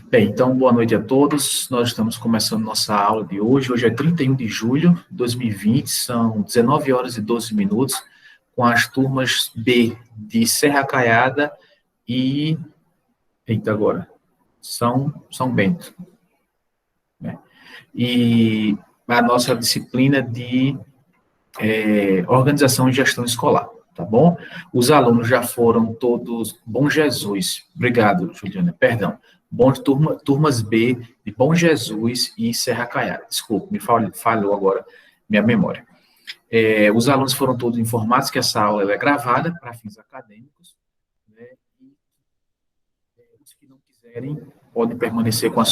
Bem, então, boa noite a todos. Nós estamos começando nossa aula de hoje. Hoje é 31 de julho de 2020, são 19 horas e 12 minutos, com as turmas B de Serra Caiada e... Eita, agora. São Bento. Né? E a nossa disciplina de organização e gestão escolar, tá bom? Os alunos já foram todos... Bom Jesus. Obrigado, Juliana. Perdão. Turmas B de Bom Jesus e Serra Caiada. Desculpa, me falhou agora minha memória. Os alunos foram todos informados que essa aula é gravada para fins acadêmicos, né? E os que não quiserem podem permanecer com a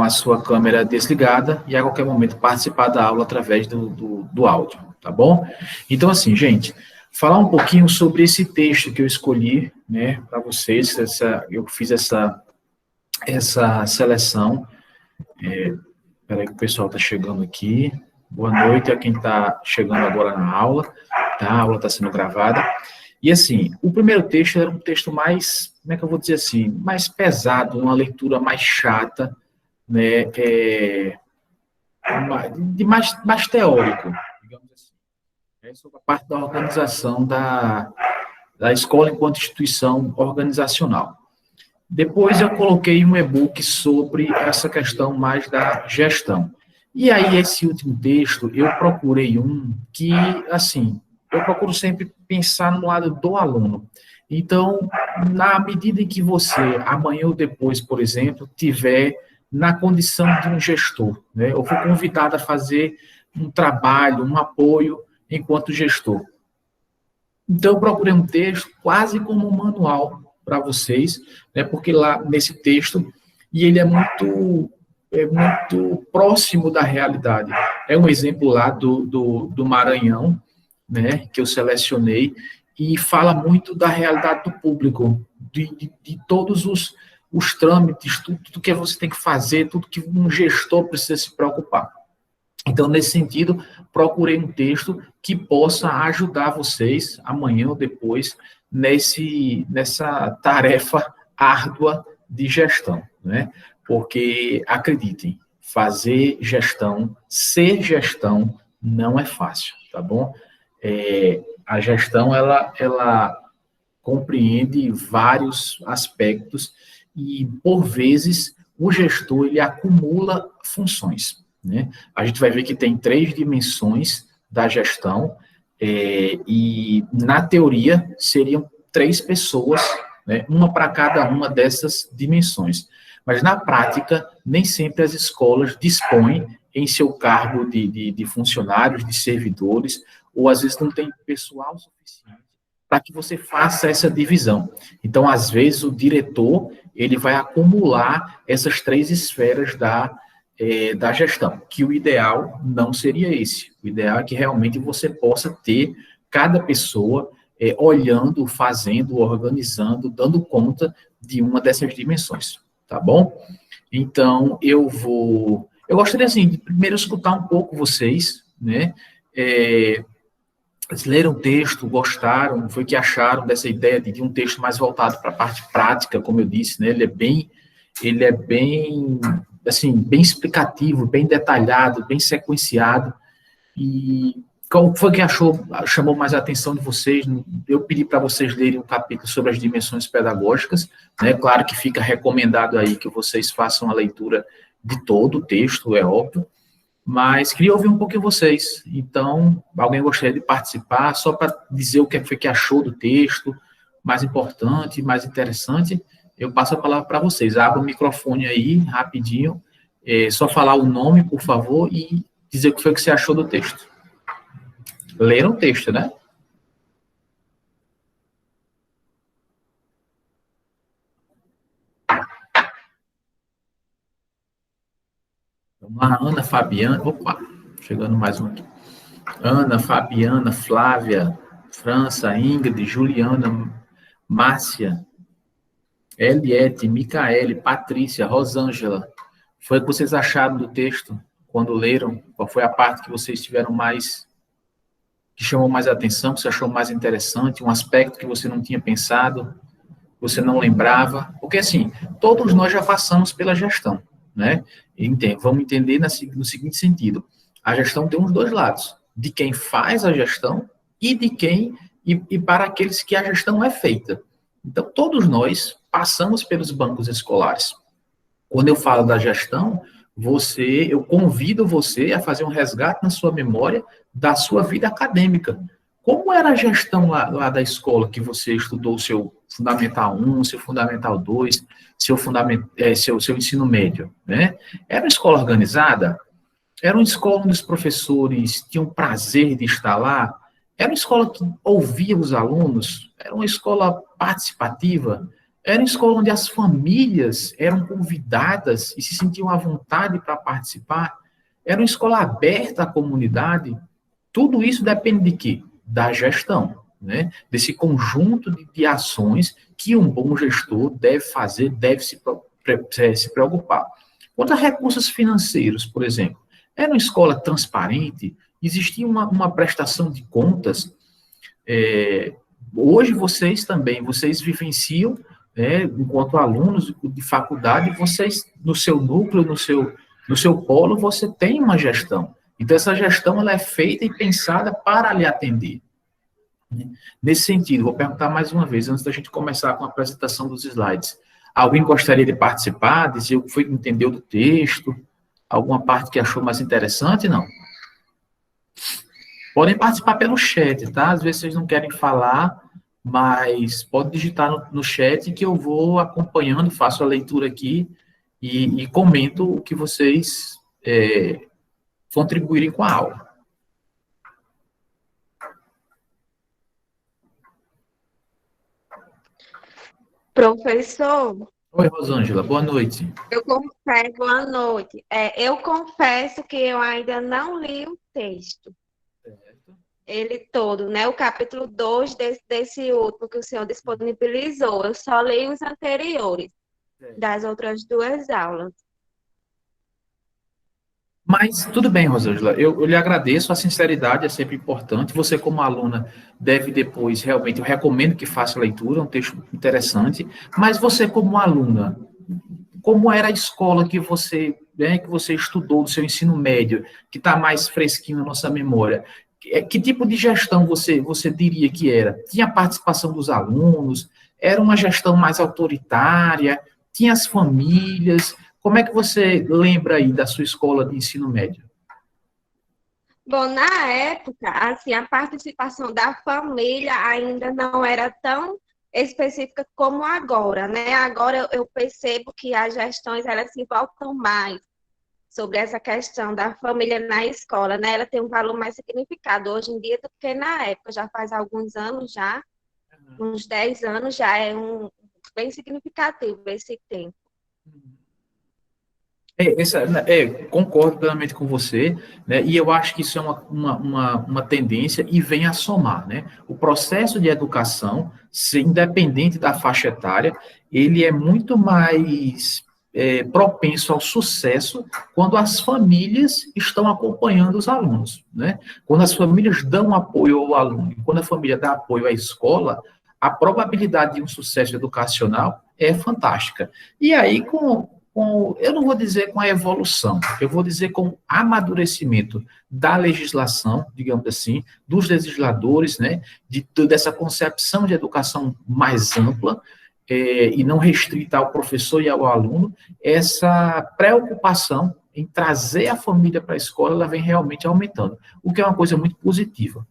sua câmera desligada e a qualquer momento participar da aula através do áudio, tá bom? Então, assim, gente, falar um pouquinho sobre esse texto que eu escolhi, né, para vocês. Eu fiz essa seleção. Espera aí que o pessoal está chegando aqui. Boa noite a quem está chegando agora na aula, tá? A aula está sendo gravada. E, assim, o primeiro texto era um texto mais, como é que eu vou dizer assim, mais pesado, uma leitura mais chata, né, mais teórico, digamos assim, sobre a parte da organização da escola enquanto instituição organizacional. Depois eu coloquei um e-book sobre essa questão mais da gestão. E aí, esse último texto, eu procurei um que, assim, eu procuro sempre pensar no lado do aluno. Então, na medida em que você, amanhã ou depois, por exemplo, tiver na condição de um gestor, né? Eu fui convidado a fazer um trabalho, um apoio enquanto gestor. Então, eu procurei um texto quase como um manual para vocês, né, porque lá nesse texto, e ele é muito próximo da realidade. É um exemplo lá do Maranhão, né, que eu selecionei, e fala muito da realidade do público, de todos os trâmites, tudo que você tem que fazer, tudo que um gestor precisa se preocupar. Então, nesse sentido, procurei um texto que possa ajudar vocês, amanhã ou depois, nessa tarefa árdua de gestão, né? Porque, acreditem, fazer gestão, ser gestão, não é fácil, tá bom? A gestão, ela compreende vários aspectos e, por vezes, o gestor, ele acumula funções, né? A gente vai ver que tem 3 dimensões da gestão, e, na teoria, seriam 3 pessoas, né, uma para cada uma dessas dimensões. Mas, na prática, nem sempre as escolas dispõem em seu cargo de funcionários, de servidores, ou às vezes não tem pessoal suficiente para que você faça essa divisão. Então, às vezes, o diretor, ele vai acumular essas 3 esferas da gestão, que o ideal não seria esse. O ideal é que realmente você possa ter cada pessoa olhando, fazendo, organizando, dando conta de uma dessas dimensões, tá bom? Então, eu gostaria, assim, de primeiro escutar um pouco vocês, né? Eles leram o texto, gostaram, foi que acharam dessa ideia de um texto mais voltado para a parte prática, como eu disse, né? Ele é bem assim, bem explicativo, bem detalhado, bem sequenciado. E qual foi que chamou mais a atenção de vocês? Eu pedi para vocês lerem um capítulo sobre as dimensões pedagógicas, né? Claro que fica recomendado aí que vocês façam a leitura de todo o texto, é óbvio, mas queria ouvir um pouco de vocês. Então, alguém gostaria de participar, só para dizer o que foi que achou do texto, mais importante, mais interessante? Eu passo a palavra para vocês. Abra o microfone aí, rapidinho. Só falar o nome, por favor, e dizer o que foi que você achou do texto. Leram o texto, né? Vamos lá, Ana, Fabiana. Opa, chegando mais um aqui. Ana, Fabiana, Flávia, França, Ingrid, Juliana, Márcia, Eliette, Micaele, Patrícia, Rosângela. Foi o que vocês acharam do texto quando leram? Qual foi a parte que vocês tiveram que chamou mais atenção, que você achou mais interessante, um aspecto que você não tinha pensado, você não lembrava? Porque, assim, todos nós já passamos pela gestão, né? Vamos entender no seguinte sentido. A gestão tem os dois lados, de quem faz a gestão e de quem e para aqueles que a gestão é feita. Então, todos nós passamos pelos bancos escolares. Quando eu falo da gestão, eu convido você a fazer um resgate na sua memória da sua vida acadêmica. Como era a gestão lá da escola que você estudou o seu Fundamental 1, seu Fundamental 2, seu ensino médio, né? Era uma escola organizada? Era uma escola onde os professores tinham prazer de estar lá? Era uma escola que ouvia os alunos? Era uma escola participativa? Era uma escola onde as famílias eram convidadas e se sentiam à vontade para participar? Era uma escola aberta à comunidade? Tudo isso depende de quê? Da gestão, né? Desse conjunto de ações que um bom gestor deve fazer, deve se preocupar. Quanto a recursos financeiros, por exemplo, era uma escola transparente? Existia uma prestação de contas? Hoje vocês vivenciam, né, enquanto alunos de faculdade, vocês, no seu núcleo, no seu polo, você tem uma gestão. Então, essa gestão ela é feita e pensada para lhe atender. Nesse sentido, vou perguntar mais uma vez, antes da gente começar com a apresentação dos slides. Alguém gostaria de participar, dizer o que foi que entendeu do texto? Alguma parte que achou mais interessante? Não? Podem participar pelo chat, tá? Às vezes vocês não querem falar, mas pode digitar no chat que eu vou acompanhando, faço a leitura aqui e comento o que vocês contribuírem com a aula. Professor. Oi, Rosângela, boa noite. Boa noite. Eu confesso que eu ainda não li o texto. Certo. Ele todo, né? O capítulo 2 desse último que o senhor disponibilizou. Eu só li os anteriores, das outras 2 aulas. Mas tudo bem, Rosângela, eu lhe agradeço, a sinceridade é sempre importante. Você, como aluna, deve depois, realmente, eu recomendo que faça a leitura, é um texto interessante. Mas você, como aluna, como era a escola que você estudou do seu ensino médio, que está mais fresquinho na nossa memória? Que tipo de gestão você diria que era? Tinha participação dos alunos? Era uma gestão mais autoritária? Tinha as famílias? Como é que você lembra aí da sua escola de ensino médio? Bom, na época, assim, a participação da família ainda não era tão específica como agora, né? Agora eu percebo que as gestões, elas se voltam mais sobre essa questão da família na escola, né? Ela tem um valor mais significado hoje em dia do que na época, já faz alguns anos já, uns 10 anos já é bem significativo esse tempo. Concordo plenamente com você, né? E eu acho que isso é uma tendência e vem a somar, né? O processo de educação, independente da faixa etária, ele é muito mais propenso ao sucesso quando as famílias estão acompanhando os alunos, né? Quando as famílias dão apoio ao aluno, quando a família dá apoio à escola, a probabilidade de um sucesso educacional é fantástica. E aí, eu não vou dizer com a evolução, eu vou dizer com o amadurecimento da legislação, digamos assim, dos legisladores, né, dessa concepção de educação mais ampla, e não restrita ao professor e ao aluno, essa preocupação em trazer a família para a escola, ela vem realmente aumentando, o que é uma coisa muito positiva.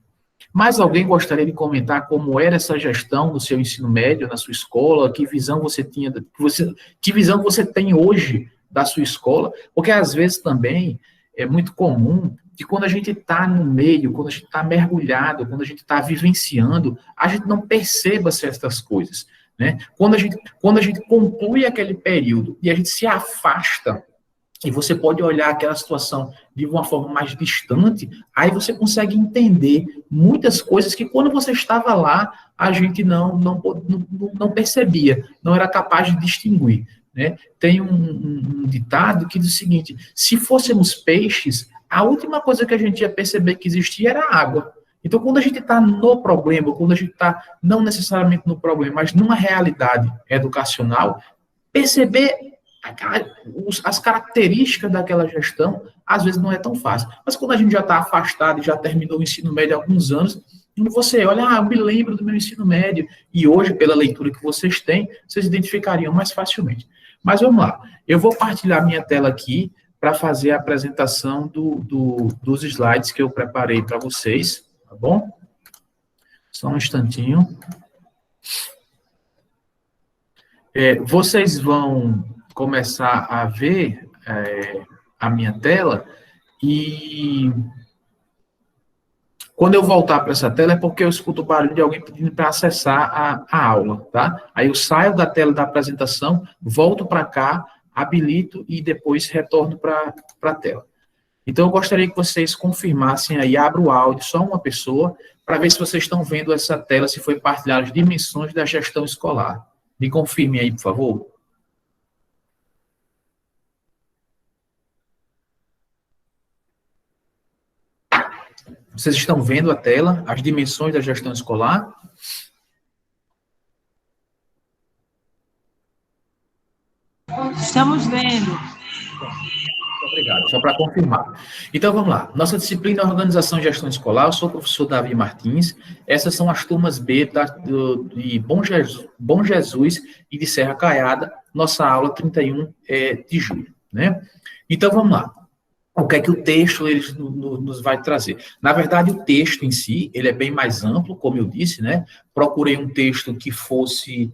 Mas alguém gostaria de comentar como era essa gestão no seu ensino médio, na sua escola? Que visão você tinha, que visão você tem hoje da sua escola? Porque às vezes também é muito comum que quando a gente está no meio, quando a gente está mergulhado, quando a gente está vivenciando, a gente não perceba certas coisas, né? Quando a gente conclui aquele período e a gente se afasta, e você pode olhar aquela situação de uma forma mais distante, aí você consegue entender muitas coisas que quando você estava lá, a gente não percebia, não era capaz de distinguir, né? Tem um ditado que diz o seguinte: se fôssemos peixes, a última coisa que a gente ia perceber que existia era a água. Então, quando a gente está no problema, quando a gente está não necessariamente no problema, mas numa realidade educacional, perceber as características daquela gestão, às vezes não é tão fácil. Mas quando a gente já está afastado e já terminou o ensino médio há alguns anos, quando você olha, eu me lembro do meu ensino médio, e hoje, pela leitura que vocês têm, vocês identificariam mais facilmente. Mas vamos lá, eu vou partilhar minha tela aqui para fazer a apresentação dos slides que eu preparei para vocês, tá bom? Só um instantinho. Vocês vão começar a ver a minha tela e quando eu voltar para essa tela é porque eu escuto o barulho de alguém pedindo para acessar a aula, tá? Aí eu saio da tela da apresentação, volto para cá, habilito e depois retorno para a tela. Então, eu gostaria que vocês confirmassem aí, abra o áudio, só uma pessoa, para ver se vocês estão vendo essa tela, se foi partilhar as dimensões da gestão escolar. Me confirmem aí, por favor. Vocês estão vendo a tela, as dimensões da gestão escolar? Estamos vendo. Muito obrigado, só para confirmar. Então, vamos lá. Nossa disciplina é Organização e Gestão Escolar. Eu sou o professor Davi Martins. Essas são as turmas B de Bom Jesus e de Serra Caiada. Nossa aula 31 de julho, né? Então, vamos lá. O que é que o texto ele nos vai trazer? Na verdade, o texto em si, ele é bem mais amplo, como eu disse, né? Procurei um texto que fosse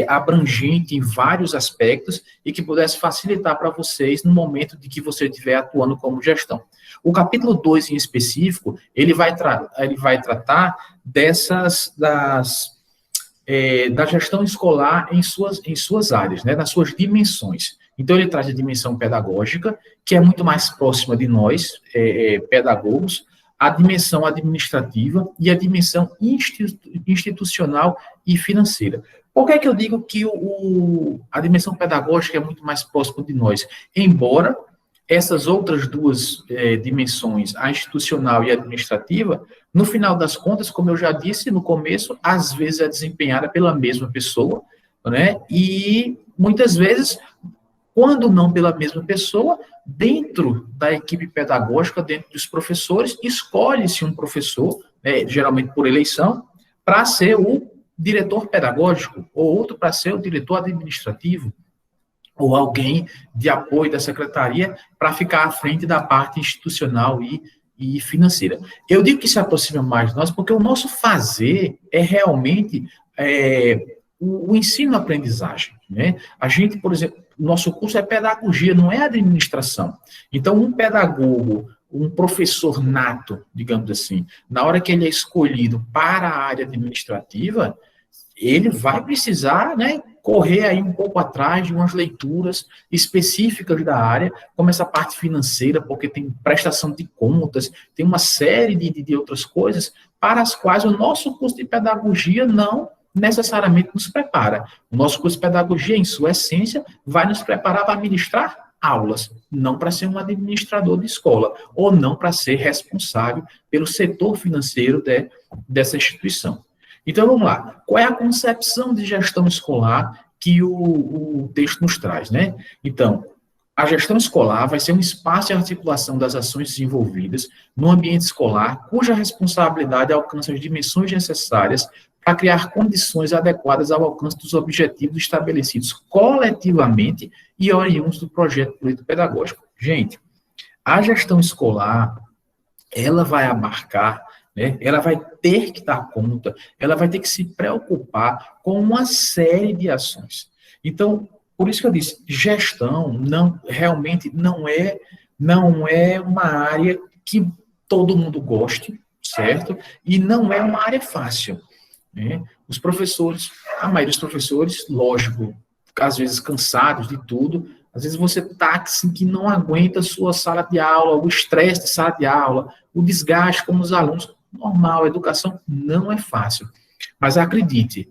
abrangente em vários aspectos e que pudesse facilitar para vocês no momento de que você estiver atuando como gestão. O capítulo 2, em específico, ele vai tratar da gestão escolar em suas áreas, né? Nas suas dimensões. Então, ele traz a dimensão pedagógica, que é muito mais próxima de nós, pedagogos, a dimensão administrativa e a dimensão institucional e financeira. Por que é que eu digo que a dimensão pedagógica é muito mais próxima de nós? Embora essas outras duas dimensões, a institucional e a administrativa, no final das contas, como eu já disse no começo, às vezes é desempenhada pela mesma pessoa, né? E muitas vezes, quando não pela mesma pessoa, dentro da equipe pedagógica, dentro dos professores, escolhe-se um professor, geralmente por eleição, para ser o diretor pedagógico, ou outro para ser o diretor administrativo, ou alguém de apoio da secretaria para ficar à frente da parte institucional e financeira. Eu digo que se aproxima mais de nós porque o nosso fazer é realmente o ensino-aprendizagem, né? A gente, por exemplo, nosso curso é pedagogia, não é administração. Então, um pedagogo, um professor nato, digamos assim, na hora que ele é escolhido para a área administrativa, ele vai precisar, né, correr aí um pouco atrás de umas leituras específicas da área, como essa parte financeira, porque tem prestação de contas, tem uma série de outras coisas para as quais o nosso curso de pedagogia não necessariamente nos prepara. O nosso curso de pedagogia, em sua essência, vai nos preparar para ministrar aulas, não para ser um administrador de escola, ou não para ser responsável pelo setor financeiro dessa instituição. Então, vamos lá. Qual é a concepção de gestão escolar que o texto nos traz, né? Então, a gestão escolar vai ser um espaço de articulação das ações desenvolvidas no ambiente escolar, cuja responsabilidade alcança as dimensões necessárias para criar condições adequadas ao alcance dos objetivos estabelecidos coletivamente e oriundos do projeto político-pedagógico. Gente, a gestão escolar, ela vai abarcar, né, ela vai ter que dar conta, ela vai ter que se preocupar com uma série de ações. Então, por isso que eu disse, gestão realmente não é uma área que todo mundo goste, certo? E não é uma área fácil. Né? Os professores, a maioria dos professores, lógico, às vezes cansados de tudo, às vezes você está assim, que não aguenta a sua sala de aula, o estresse de sala de aula, o desgaste com os alunos. Normal, a educação não é fácil. Mas acredite,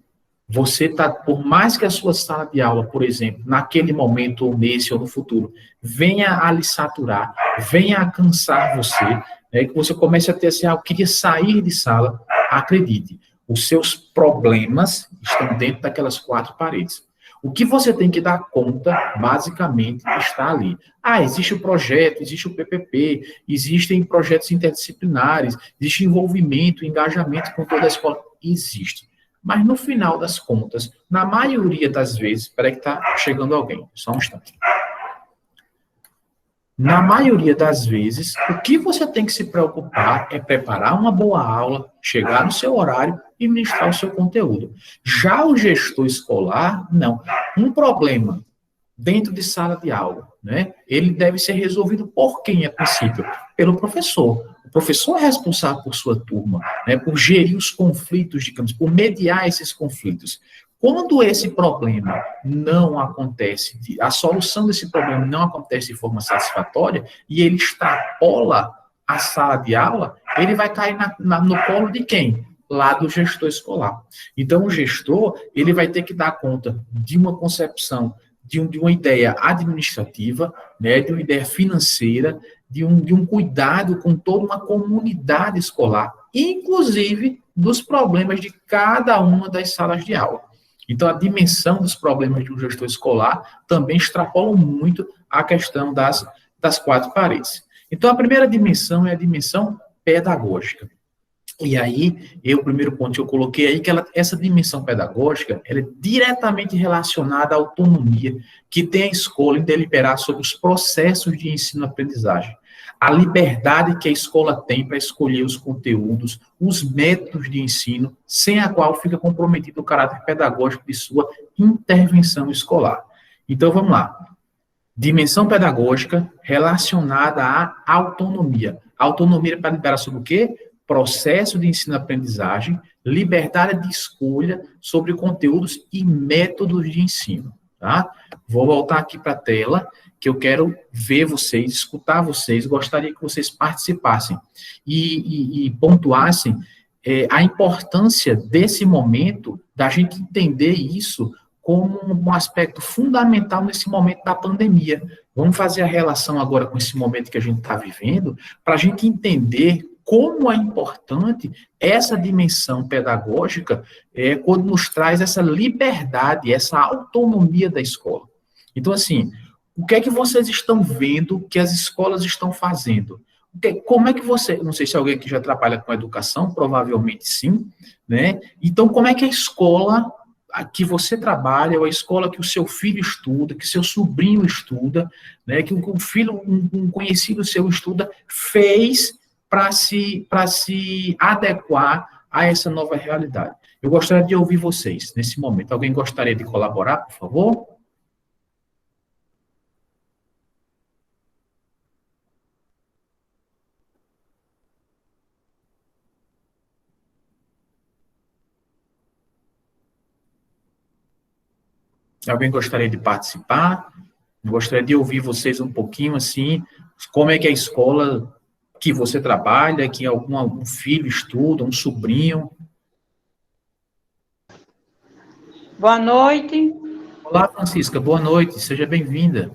você está, por mais que a sua sala de aula, por exemplo, naquele momento, ou nesse, ou no futuro, venha a lhe saturar, venha a cansar você, né, que você comece a ter assim, eu queria sair de sala, acredite, os seus problemas estão dentro daquelas 4 paredes. O que você tem que dar conta, basicamente, está ali. Ah, existe o projeto, existe o PPP, existem projetos interdisciplinares, existe envolvimento, engajamento com toda a escola. Existe. Mas, no final das contas, na maioria das vezes... Espera que está chegando alguém, só um instante. Na maioria das vezes, o que você tem que se preocupar é preparar uma boa aula, chegar no seu horário e ministrar o seu conteúdo. Já o gestor escolar, não. Um problema dentro de sala de aula, né? Ele deve ser resolvido por quem, a princípio? Pelo professor. O professor é responsável por sua turma, né? Por gerir os conflitos, digamos, por mediar esses conflitos. Quando esse problema não acontece, a solução desse problema não acontece de forma satisfatória, e ele extrapola a sala de aula, ele vai cair no colo de quem? Lá do gestor escolar. Então, o gestor, ele vai ter que dar conta de uma concepção, de uma ideia administrativa, né, de uma ideia financeira, de um cuidado com toda uma comunidade escolar, inclusive dos problemas de cada uma das salas de aula. Então, a dimensão dos problemas de um gestor escolar também extrapola muito a questão das quatro paredes. Então, a primeira dimensão é a dimensão pedagógica. E aí, o primeiro ponto que eu coloquei aí, que essa dimensão pedagógica, ela é diretamente relacionada à autonomia que tem a escola em deliberar sobre os processos de ensino-aprendizagem. A liberdade que a escola tem para escolher os conteúdos, os métodos de ensino, sem a qual fica comprometido o caráter pedagógico de sua intervenção escolar. Então, vamos lá. Dimensão pedagógica relacionada à autonomia. A autonomia para liberar sobre o quê? Processo de ensino-aprendizagem, liberdade de escolha sobre conteúdos e métodos de ensino, tá? Vou voltar aqui para a tela, que eu quero ver vocês, escutar vocês, gostaria que vocês participassem e pontuassem a importância desse momento, da gente entender isso como um aspecto fundamental nesse momento da pandemia. Vamos fazer a relação agora com esse momento que a gente está vivendo, para a gente entender como é importante essa dimensão pedagógica quando nos traz essa liberdade, essa autonomia da escola. Então, assim, o que é que vocês estão vendo que as escolas estão fazendo? Como é que você... Não sei se alguém que já trabalha com educação, provavelmente sim, né? Então, como é que a escola que você trabalha, ou a escola que o seu filho estuda, que seu sobrinho estuda, né, que um filho, um conhecido seu estuda, fez para se adequar a essa nova realidade? Eu gostaria de ouvir vocês nesse momento. Alguém gostaria de colaborar, por favor? Alguém gostaria de participar? Eu gostaria de ouvir vocês um pouquinho, assim, como é que a escola que você trabalha, que algum filho estuda, um sobrinho. Boa noite. Olá, Francisca, boa noite, seja bem-vinda.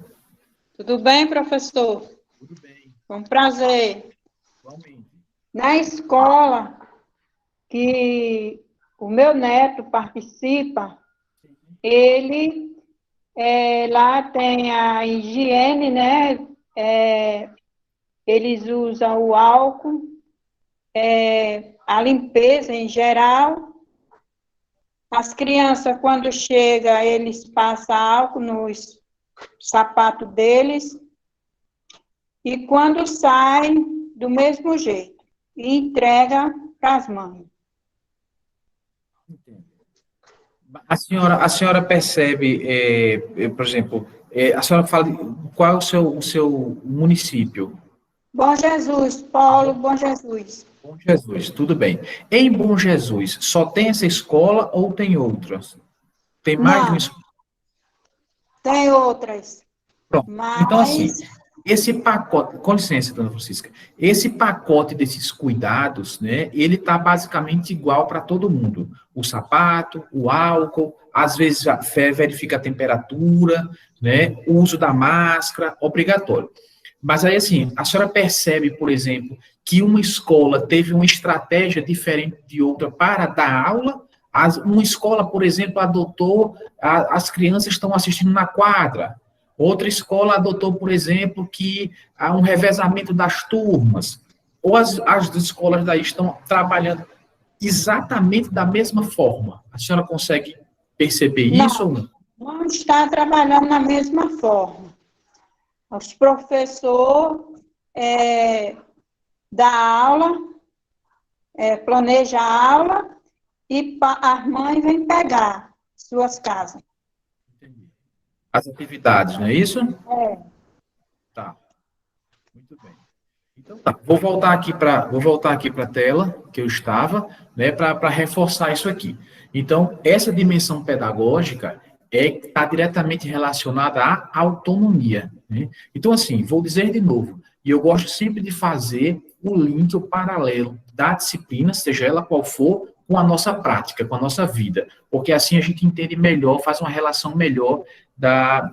Tudo bem, professor? Tudo bem. Foi um prazer. Igualmente. Na escola que o meu neto participa, ele, lá tem a higiene, né? Eles usam o álcool, a limpeza em geral. As crianças, quando chegam, eles passam álcool nos sapatos deles. E quando saem, do mesmo jeito. E entrega para as mães. A senhora percebe, por exemplo, a senhora fala qual é o seu município? Bom Jesus, Paulo, Bom Jesus. Bom Jesus, tudo bem. Em Bom Jesus, só tem essa escola ou tem outras? Tem mais de uma escola? Tem outras. Pronto. Mas... Então, assim, esse pacote, com licença, dona Francisca, esse pacote desses cuidados, né, ele está basicamente igual para todo mundo. O sapato, o álcool, às vezes verifica a temperatura, né, o uso da máscara, obrigatório. Mas aí, assim, a senhora percebe, por exemplo, que uma escola teve uma estratégia diferente de outra para dar aula? Uma escola, por exemplo, adotou, as crianças estão assistindo na quadra. Outra escola adotou, por exemplo, que há um revezamento das turmas. Ou as escolas daí estão trabalhando exatamente da mesma forma. A senhora consegue perceber isso ou não? Não está trabalhando da mesma forma. Os professores dão aula, planejam a aula e as mães vêm pegar suas casas. Entendi. As atividades, não é isso? É. Tá. Muito bem. Então, tá. Vou voltar aqui para a tela que eu estava, né, para reforçar isso aqui. Então, essa dimensão pedagógica está diretamente relacionada à autonomia, né? Então, assim, vou dizer de novo, e eu gosto sempre de fazer o link, o paralelo da disciplina, seja ela qual for, com a nossa prática, com a nossa vida, porque assim a gente entende melhor, faz uma relação melhor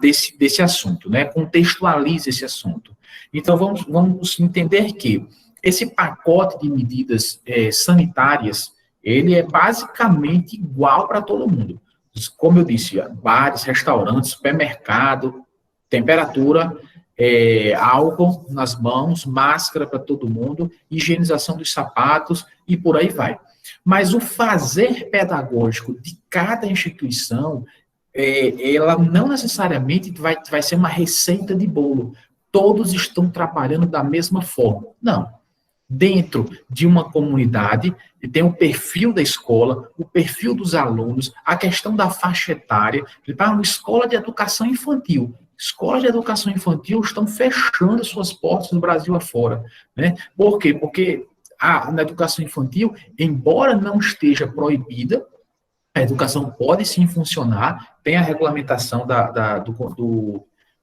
desse assunto, né? Contextualiza esse assunto. Então, vamos entender que esse pacote de medidas sanitárias, ele é basicamente igual para todo mundo. Como eu disse, bares, restaurantes, supermercado, temperatura, álcool nas mãos, máscara para todo mundo, higienização dos sapatos e por aí vai. Mas o fazer pedagógico de cada instituição, ela não necessariamente vai ser uma receita de bolo. Todos estão trabalhando da mesma forma. Não. Dentro de uma comunidade, tem o perfil da escola, o perfil dos alunos, a questão da faixa etária. Para uma escola de educação infantil. Escolas de educação infantil estão fechando suas portas no Brasil afora, né? Por quê? Porque na educação infantil, embora não esteja proibida, a educação pode sim funcionar, tem a regulamentação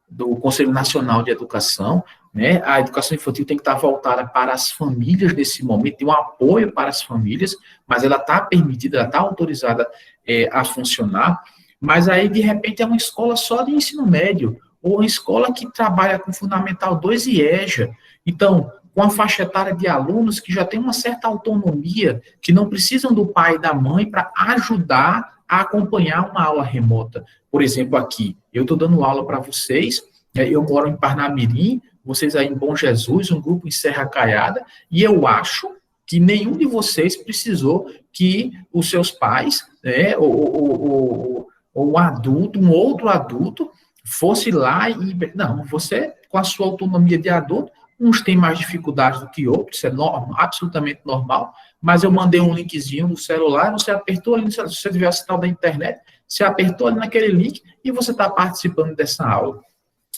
do Conselho Nacional de Educação, né? A educação infantil tem que estar voltada para as famílias nesse momento, tem um apoio para as famílias, mas ela está permitida, ela está autorizada a funcionar, mas aí, de repente, é uma escola só de ensino médio, ou uma escola que trabalha com Fundamental 2 e EJA. Então, com a faixa etária de alunos que já tem uma certa autonomia, que não precisam do pai e da mãe para ajudar a acompanhar uma aula remota. Por exemplo, aqui, eu estou dando aula para vocês, eu moro em Parnamirim, vocês aí em Bom Jesus, um grupo em Serra Caiada, e eu acho que nenhum de vocês precisou que os seus pais, né, ou um adulto, um outro adulto, fosse lá e... Não, você, com a sua autonomia de adulto, uns têm mais dificuldades do que outros, isso é absolutamente normal, mas eu mandei um linkzinho no celular, você apertou ali, se você tiver a sinal da internet, você apertou ali naquele link e você está participando dessa aula.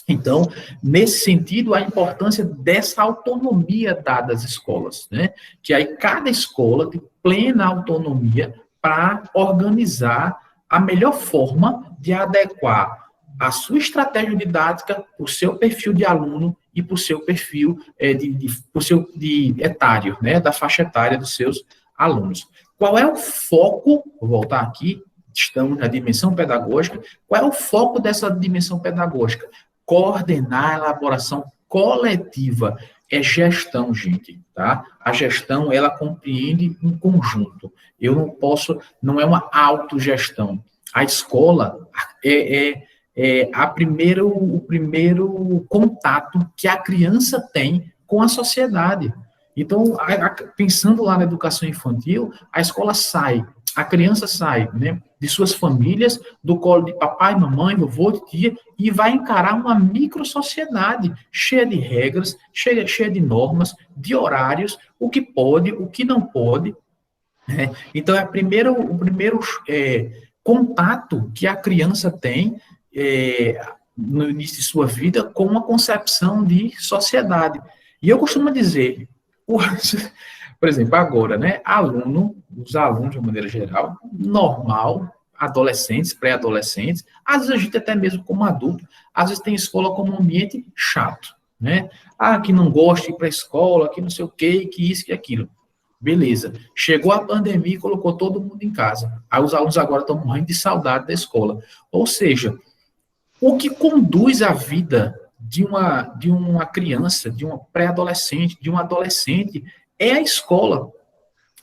Então, nesse sentido, a importância dessa autonomia dada às escolas, né? Que aí cada escola tem plena autonomia para organizar a melhor forma de adequar a sua estratégia didática para o seu perfil de aluno e para o seu perfil de etário, né, da faixa etária dos seus alunos. Qual é o foco, vou voltar aqui, estamos na dimensão pedagógica, qual é o foco dessa dimensão pedagógica? Coordenar a elaboração coletiva, é gestão, gente, tá? A gestão, ela compreende um conjunto, eu não posso, não é uma autogestão, a escola o primeiro contato que a criança tem com a sociedade. Então, pensando lá na educação infantil, a escola sai, a criança sai, né, de suas famílias, do colo de papai, mamãe, vovô, tia, e vai encarar uma microsociedade cheia de regras, cheia de normas, de horários, o que pode, o que não pode, né? Então, o primeiro contato que a criança tem no início de sua vida com uma concepção de sociedade. E eu costumo dizer, por exemplo, agora, né, os alunos, de uma maneira geral, normal, adolescentes, pré-adolescentes, às vezes a gente até mesmo como adulto, às vezes tem escola como um ambiente chato, né? Que não gosta de ir para a escola, que não sei o quê, que isso, que aquilo. Beleza. Chegou a pandemia e colocou todo mundo em casa. Aí os alunos agora estão morrendo de saudade da escola. Ou seja, o que conduz a vida de uma criança, de uma pré-adolescente, de um adolescente, é a escola.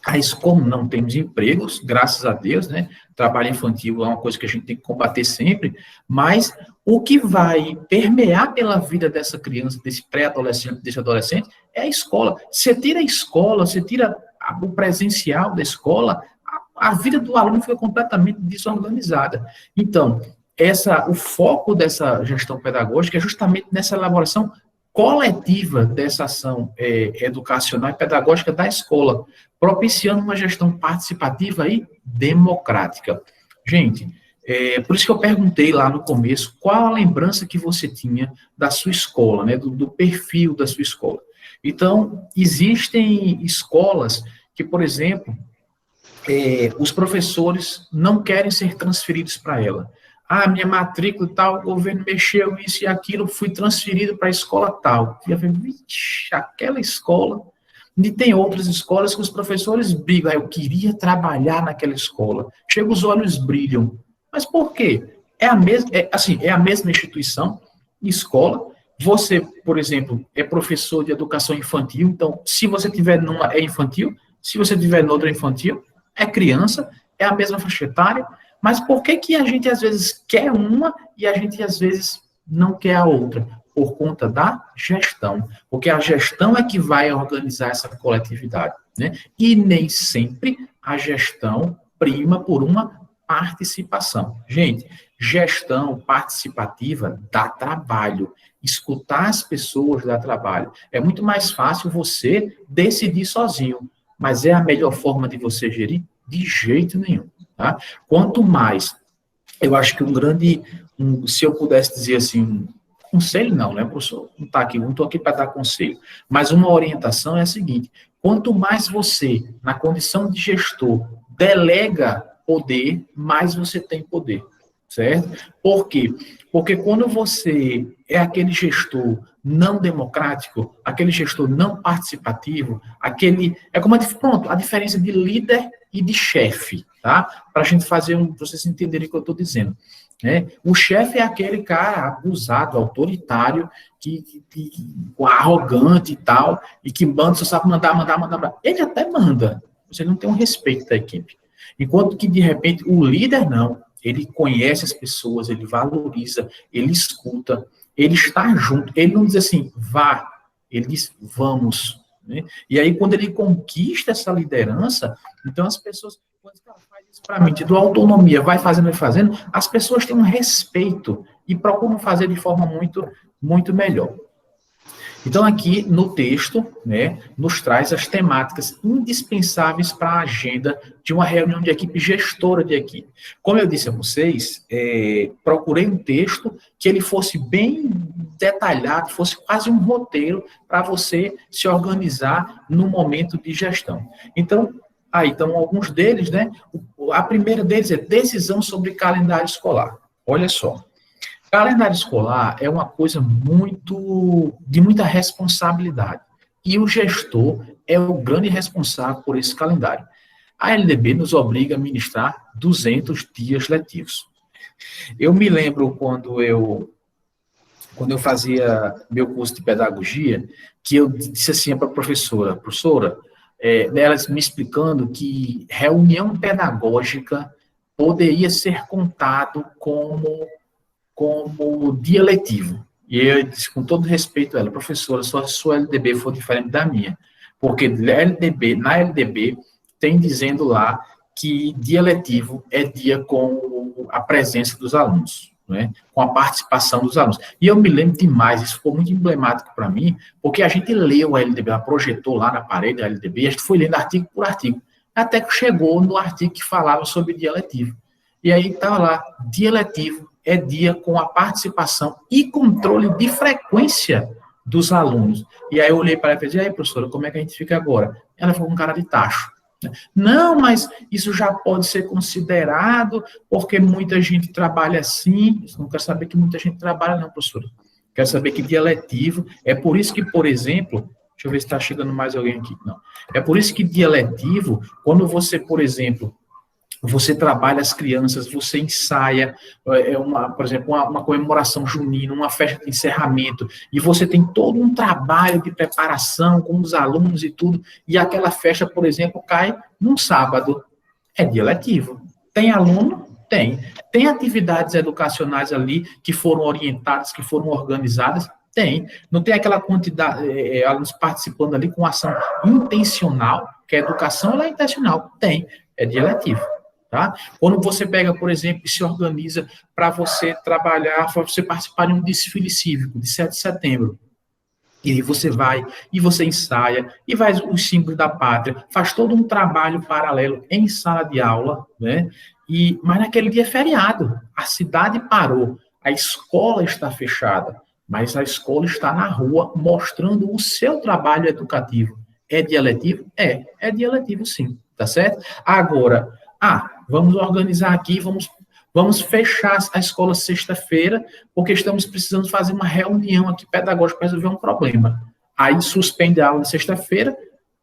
A escola não temos empregos, graças a Deus, né? Trabalho infantil é uma coisa que a gente tem que combater sempre, mas o que vai permear pela vida dessa criança, desse pré-adolescente, desse adolescente, é a escola. Você tira a escola, você tira o presencial da escola, a vida do aluno fica completamente desorganizada. Então, o foco dessa gestão pedagógica é justamente nessa elaboração coletiva dessa ação educacional e pedagógica da escola, propiciando uma gestão participativa e democrática. Gente, por isso que eu perguntei lá no começo qual a lembrança que você tinha da sua escola, né, do perfil da sua escola. Então, existem escolas que, por exemplo, os professores não querem ser transferidos para ela. Ah, minha matrícula e tal, o governo mexeu isso e aquilo, fui transferido para a escola tal. E eu falei, vixe, aquela escola. E tem outras escolas que os professores brigam, eu queria trabalhar naquela escola. Chega, os olhos brilham. Mas por quê? É a mesma instituição, escola. Você, por exemplo, é professor de educação infantil, então, se você tiver numa, é infantil, se você tiver noutra, é infantil, é criança, é a mesma faixa etária. Mas por que a gente, às vezes, quer uma e a gente, às vezes, não quer a outra? Por conta da gestão. Porque a gestão é que vai organizar essa coletividade, né? E nem sempre a gestão prima por uma participação. Gente, gestão participativa dá trabalho. Escutar as pessoas dá trabalho. É muito mais fácil você decidir sozinho. Mas é a melhor forma de você gerir? De jeito nenhum. Tá? Quanto mais, eu acho que se eu pudesse dizer assim, conselho não, né, professor? Não está aqui, não estou aqui para dar conselho, mas uma orientação é a seguinte: quanto mais você, na condição de gestor, delega poder, mais você tem poder, certo? Por quê? Porque quando você é aquele gestor não democrático, aquele gestor não participativo, a diferença de líder e de chefe, tá? Para a gente fazer para vocês entenderem o que eu estou dizendo. Né? O chefe é aquele cara abusado, autoritário, arrogante e tal, e que manda, só sabe mandar. Ele até manda, você não tem um respeito da equipe. Enquanto que, de repente, o líder não. Ele conhece as pessoas, ele valoriza, ele escuta, ele está junto. Ele não diz assim, vá, ele diz, vamos. Né? E aí, quando ele conquista essa liderança, então as pessoas, quando o cara faz isso para mim, te dou autonomia, vai fazendo, as pessoas têm um respeito e procuram fazer de forma muito, muito melhor. Então, aqui no texto, né, nos traz as temáticas indispensáveis para a agenda de uma reunião de equipe gestora de equipe. Como eu disse a vocês, procurei um texto que ele fosse bem detalhado, fosse quase um roteiro para você se organizar no momento de gestão. Então, alguns deles, né, a primeira deles é decisão sobre calendário escolar. Olha só. Calendário escolar é uma coisa de muita responsabilidade. E o gestor é o grande responsável por esse calendário. A LDB nos obriga a ministrar 200 dias letivos. Eu me lembro quando eu fazia meu curso de pedagogia, que eu disse assim para a professora, ela me explicando que reunião pedagógica poderia ser contado como dia letivo. E eu disse, com todo respeito a ela, professora, só se sua LDB for diferente da minha. Porque na LDB tem dizendo lá que dia letivo é dia com a presença dos alunos, né? Com a participação dos alunos. E eu me lembro demais, isso ficou muito emblemático para mim, porque a gente leu a LDB, ela projetou lá na parede a LDB, a gente foi lendo artigo por artigo, até que chegou no artigo que falava sobre dia letivo. E aí estava lá, dia letivo é dia com a participação e controle de frequência dos alunos. E aí eu olhei para ela e falei, e aí, professora, como é que a gente fica agora? Ela falou com cara de tacho. Não, mas isso já pode ser considerado, porque muita gente trabalha assim. Eu não quero saber que muita gente trabalha, não, professora. Quero saber que dia letivo. É por isso que, por exemplo, deixa eu ver se está chegando mais alguém aqui. Não. É por isso que dia letivo, quando você, por exemplo, você trabalha as crianças, você ensaia, por exemplo, uma comemoração junina, uma festa de encerramento, e você tem todo um trabalho de preparação com os alunos e tudo, e aquela festa, por exemplo, cai num sábado. É dia letivo. Tem aluno? Tem. Tem atividades educacionais ali que foram orientadas, que foram organizadas? Tem. Não tem aquela quantidade, alunos participando ali com ação intencional, que a educação ela é intencional? Tem. É dia letivo. Tá? Quando você pega, por exemplo, e se organiza para você trabalhar, para você participar de um desfile cívico de 7 de setembro, e aí você vai, e você ensaia, e vai os símbolos da pátria, faz todo um trabalho paralelo em sala de aula, né? Mas naquele dia é feriado, a cidade parou, a escola está fechada, mas a escola está na rua mostrando o seu trabalho educativo. É dia letivo? É dia letivo sim, tá certo? Agora, vamos organizar aqui, vamos fechar a escola sexta-feira, porque estamos precisando fazer uma reunião aqui pedagógica para resolver um problema. Aí suspende a aula na sexta-feira,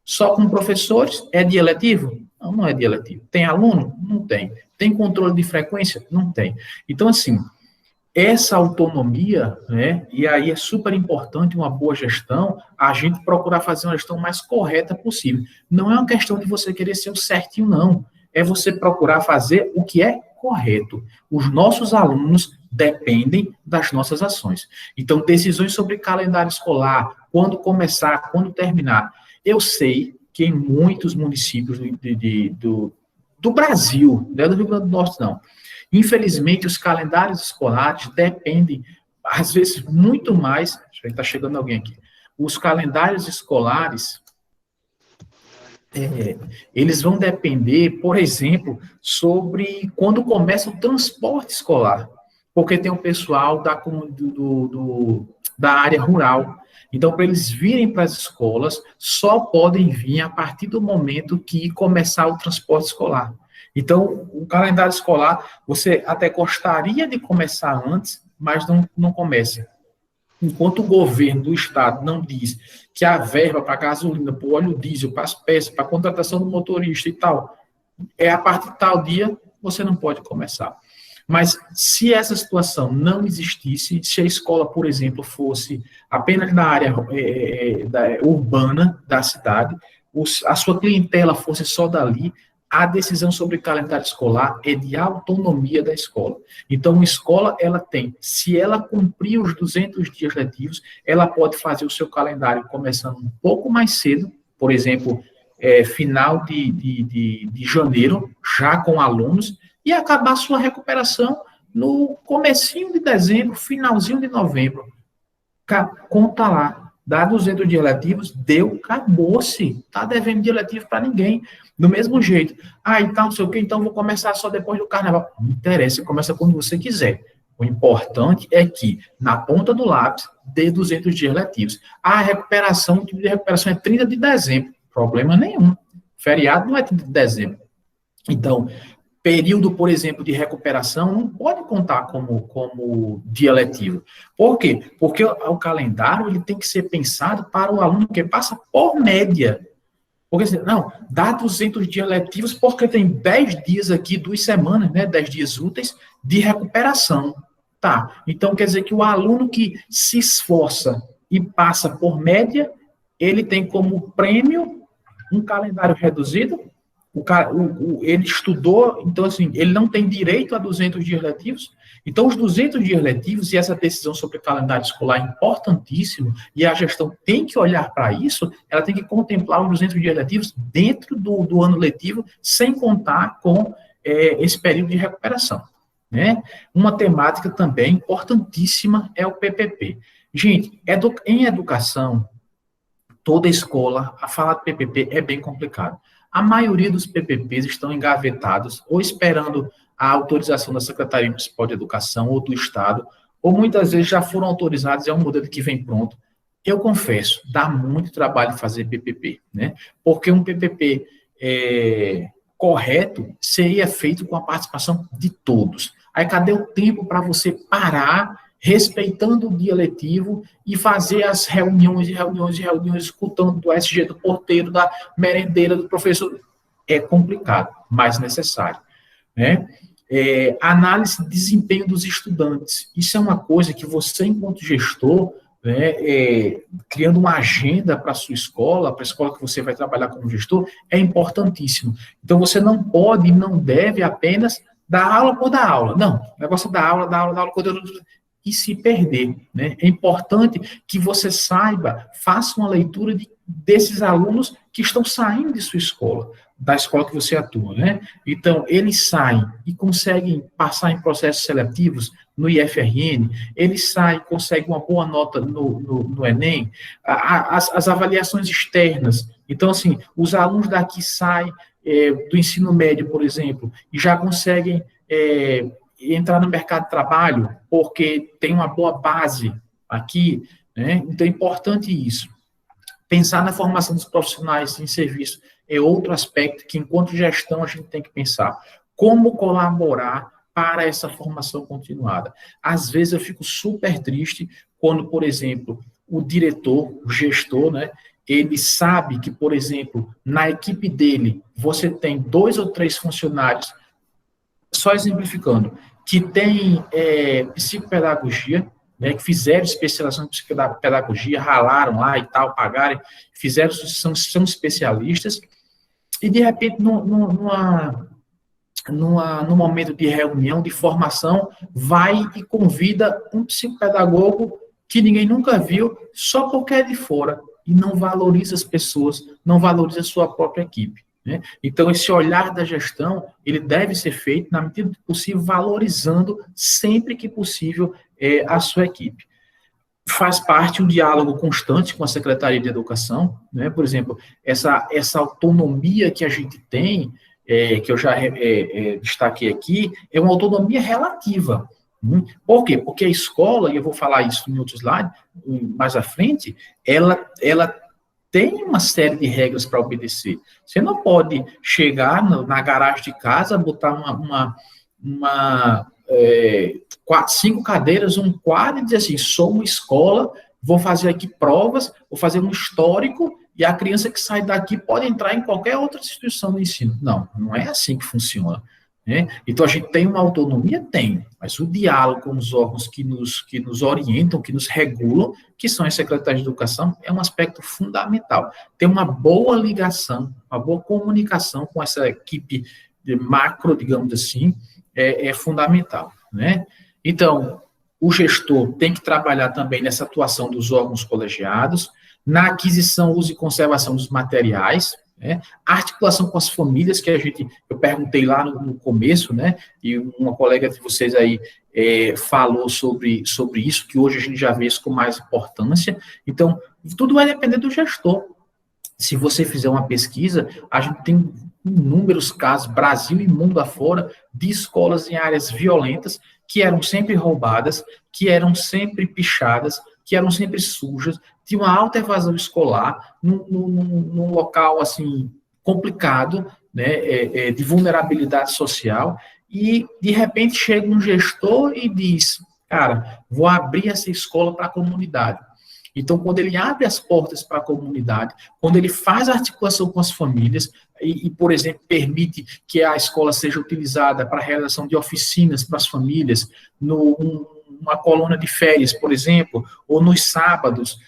só com professores, é dia letivo? Não, não é dia letivo. Tem aluno? Não tem. Tem controle de frequência? Não tem. Então, assim, essa autonomia, né, e aí é super importante uma boa gestão, a gente procurar fazer uma gestão mais correta possível. Não é uma questão de você querer ser o certinho, não. É você procurar fazer o que é correto. Os nossos alunos dependem das nossas ações. Então, decisões sobre calendário escolar, quando começar, quando terminar. Eu sei que em muitos municípios do Brasil, não é do Rio Grande do Norte, não. Infelizmente, os calendários escolares dependem, às vezes, muito mais. Deixa eu ver, está chegando alguém aqui. Os calendários escolares, eles vão depender, por exemplo, sobre quando começa o transporte escolar, porque tem um pessoal da área rural. Então, para eles virem para as escolas, só podem vir a partir do momento que começar o transporte escolar. Então, o calendário escolar, você até gostaria de começar antes, mas não começa. Enquanto o governo do estado não diz que a verba para gasolina, para o óleo diesel, para as peças, para a contratação do motorista e tal, é a partir de tal dia, você não pode começar. Mas se essa situação não existisse, se a escola, por exemplo, fosse apenas na área urbana da cidade, a sua clientela fosse só dali, a decisão sobre calendário escolar é de autonomia da escola. Então, a escola, ela tem, se ela cumprir os 200 dias letivos, ela pode fazer o seu calendário começando um pouco mais cedo, por exemplo, final de janeiro, já com alunos, e acabar sua recuperação no comecinho de dezembro, finalzinho de novembro. Conta lá. Dá 200 dias letivos, deu, acabou-se. Está devendo dia letivo para ninguém. Do mesmo jeito. Então, não sei o quê, então vou começar só depois do carnaval. Não interessa, começa quando você quiser. O importante é que, na ponta do lápis, dê 200 dias letivos. A recuperação, o tipo de recuperação é 30 de dezembro. Problema nenhum. Feriado não é 30 de dezembro. Então, período, por exemplo, de recuperação não pode contar como dia letivo. Por quê? Porque o calendário ele tem que ser pensado para o aluno que passa por média. Porque, não, dá 200 dias letivos porque tem 10 dias aqui, 2 semanas, né, 10 dias úteis de recuperação. Tá, então quer dizer que o aluno que se esforça e passa por média, ele tem como prêmio um calendário reduzido. Ele estudou, então, assim, ele não tem direito a 200 dias letivos. Então, os 200 dias letivos e essa decisão sobre o calendário escolar é importantíssimo, e a gestão tem que olhar para isso, ela tem que contemplar os 200 dias letivos dentro do ano letivo, sem contar com esse período de recuperação. Né? Uma temática também importantíssima é o PPP. Gente, em educação, toda escola, a falar de PPP é bem complicado. A maioria dos PPPs estão engavetados ou esperando a autorização da Secretaria Municipal de Educação ou do Estado, ou muitas vezes já foram autorizados, é um modelo que vem pronto. Eu confesso, dá muito trabalho fazer PPP, né? Porque um PPP correto seria feito com a participação de todos. Aí cadê o tempo para você parar, respeitando o dia letivo e fazer as reuniões, escutando do SG, do porteiro, da merendeira, do professor? É complicado, mas necessário. né? Análise de desempenho dos estudantes. Isso é uma coisa que você, enquanto gestor, né, criando uma agenda para a sua escola, para a escola que você vai trabalhar como gestor, é importantíssimo. Então, você não pode e não deve apenas dar aula por dar aula. Não, o negócio é dar aula, e se perder, né? É importante que você saiba, faça uma leitura desses alunos que estão saindo de sua escola, da escola que você atua, né? Então, eles saem e conseguem passar em processos seletivos no IFRN, eles saem, conseguem uma boa nota no Enem, as avaliações externas. Então, assim, os alunos daqui saem do ensino médio, por exemplo, e já conseguem entrar no mercado de trabalho, porque tem uma boa base aqui, né? Então, é importante isso. Pensar na formação dos profissionais em serviço é outro aspecto que, enquanto gestão, a gente tem que pensar. Como colaborar para essa formação continuada? Às vezes eu fico super triste quando, por exemplo, o diretor, o gestor, né, ele sabe que, por exemplo, na equipe dele, você tem 2 ou 3 funcionários, só exemplificando, que tem psicopedagogia, né, que fizeram especialização em psicopedagogia, ralaram lá e tal, pagaram, fizeram, são especialistas, e de repente, no momento de reunião, de formação, vai e convida um psicopedagogo que ninguém nunca viu, só porque é de fora, e não valoriza as pessoas, não valoriza a sua própria equipe, né? Então, esse olhar da gestão, ele deve ser feito, na medida do possível, valorizando, sempre que possível, a sua equipe. Faz parte um diálogo constante com a Secretaria de Educação, né? Por exemplo, essa autonomia que a gente tem, que eu já destaquei aqui, é uma autonomia relativa. Por quê? Porque a escola, e eu vou falar isso em outro slide, mais à frente, ela tem uma série de regras para obedecer. Você não pode chegar na garagem de casa, botar 5 cadeiras, um quadro e dizer assim, sou uma escola, vou fazer aqui provas, vou fazer um histórico, e a criança que sai daqui pode entrar em qualquer outra instituição de ensino. Não, não é assim que funciona, né? Então, a gente tem uma autonomia? Tem, mas o diálogo com os órgãos que nos orientam, que nos regulam, que são as secretarias de educação, é um aspecto fundamental. Ter uma boa ligação, uma boa comunicação com essa equipe de macro, digamos assim, é fundamental, né? Então, o gestor tem que trabalhar também nessa atuação dos órgãos colegiados, na aquisição, uso e conservação dos materiais, né? Articulação com as famílias, que eu perguntei lá no começo, né? E uma colega de vocês aí falou sobre isso, que hoje a gente já vê isso com mais importância. Então, tudo vai depender do gestor. Se você fizer uma pesquisa, a gente tem inúmeros casos, Brasil e mundo afora, de escolas em áreas violentas, que eram sempre roubadas, que eram sempre pichadas, que eram sempre sujas, tinha uma alta evasão escolar, num local, assim, complicado, né, de vulnerabilidade social, e, de repente, chega um gestor e diz, cara, vou abrir essa escola para a comunidade. Então, quando ele abre as portas para a comunidade, quando ele faz a articulação com as famílias e, por exemplo, permite que a escola seja utilizada para a realização de oficinas para as famílias, uma colônia de férias, por exemplo, ou nos sábados,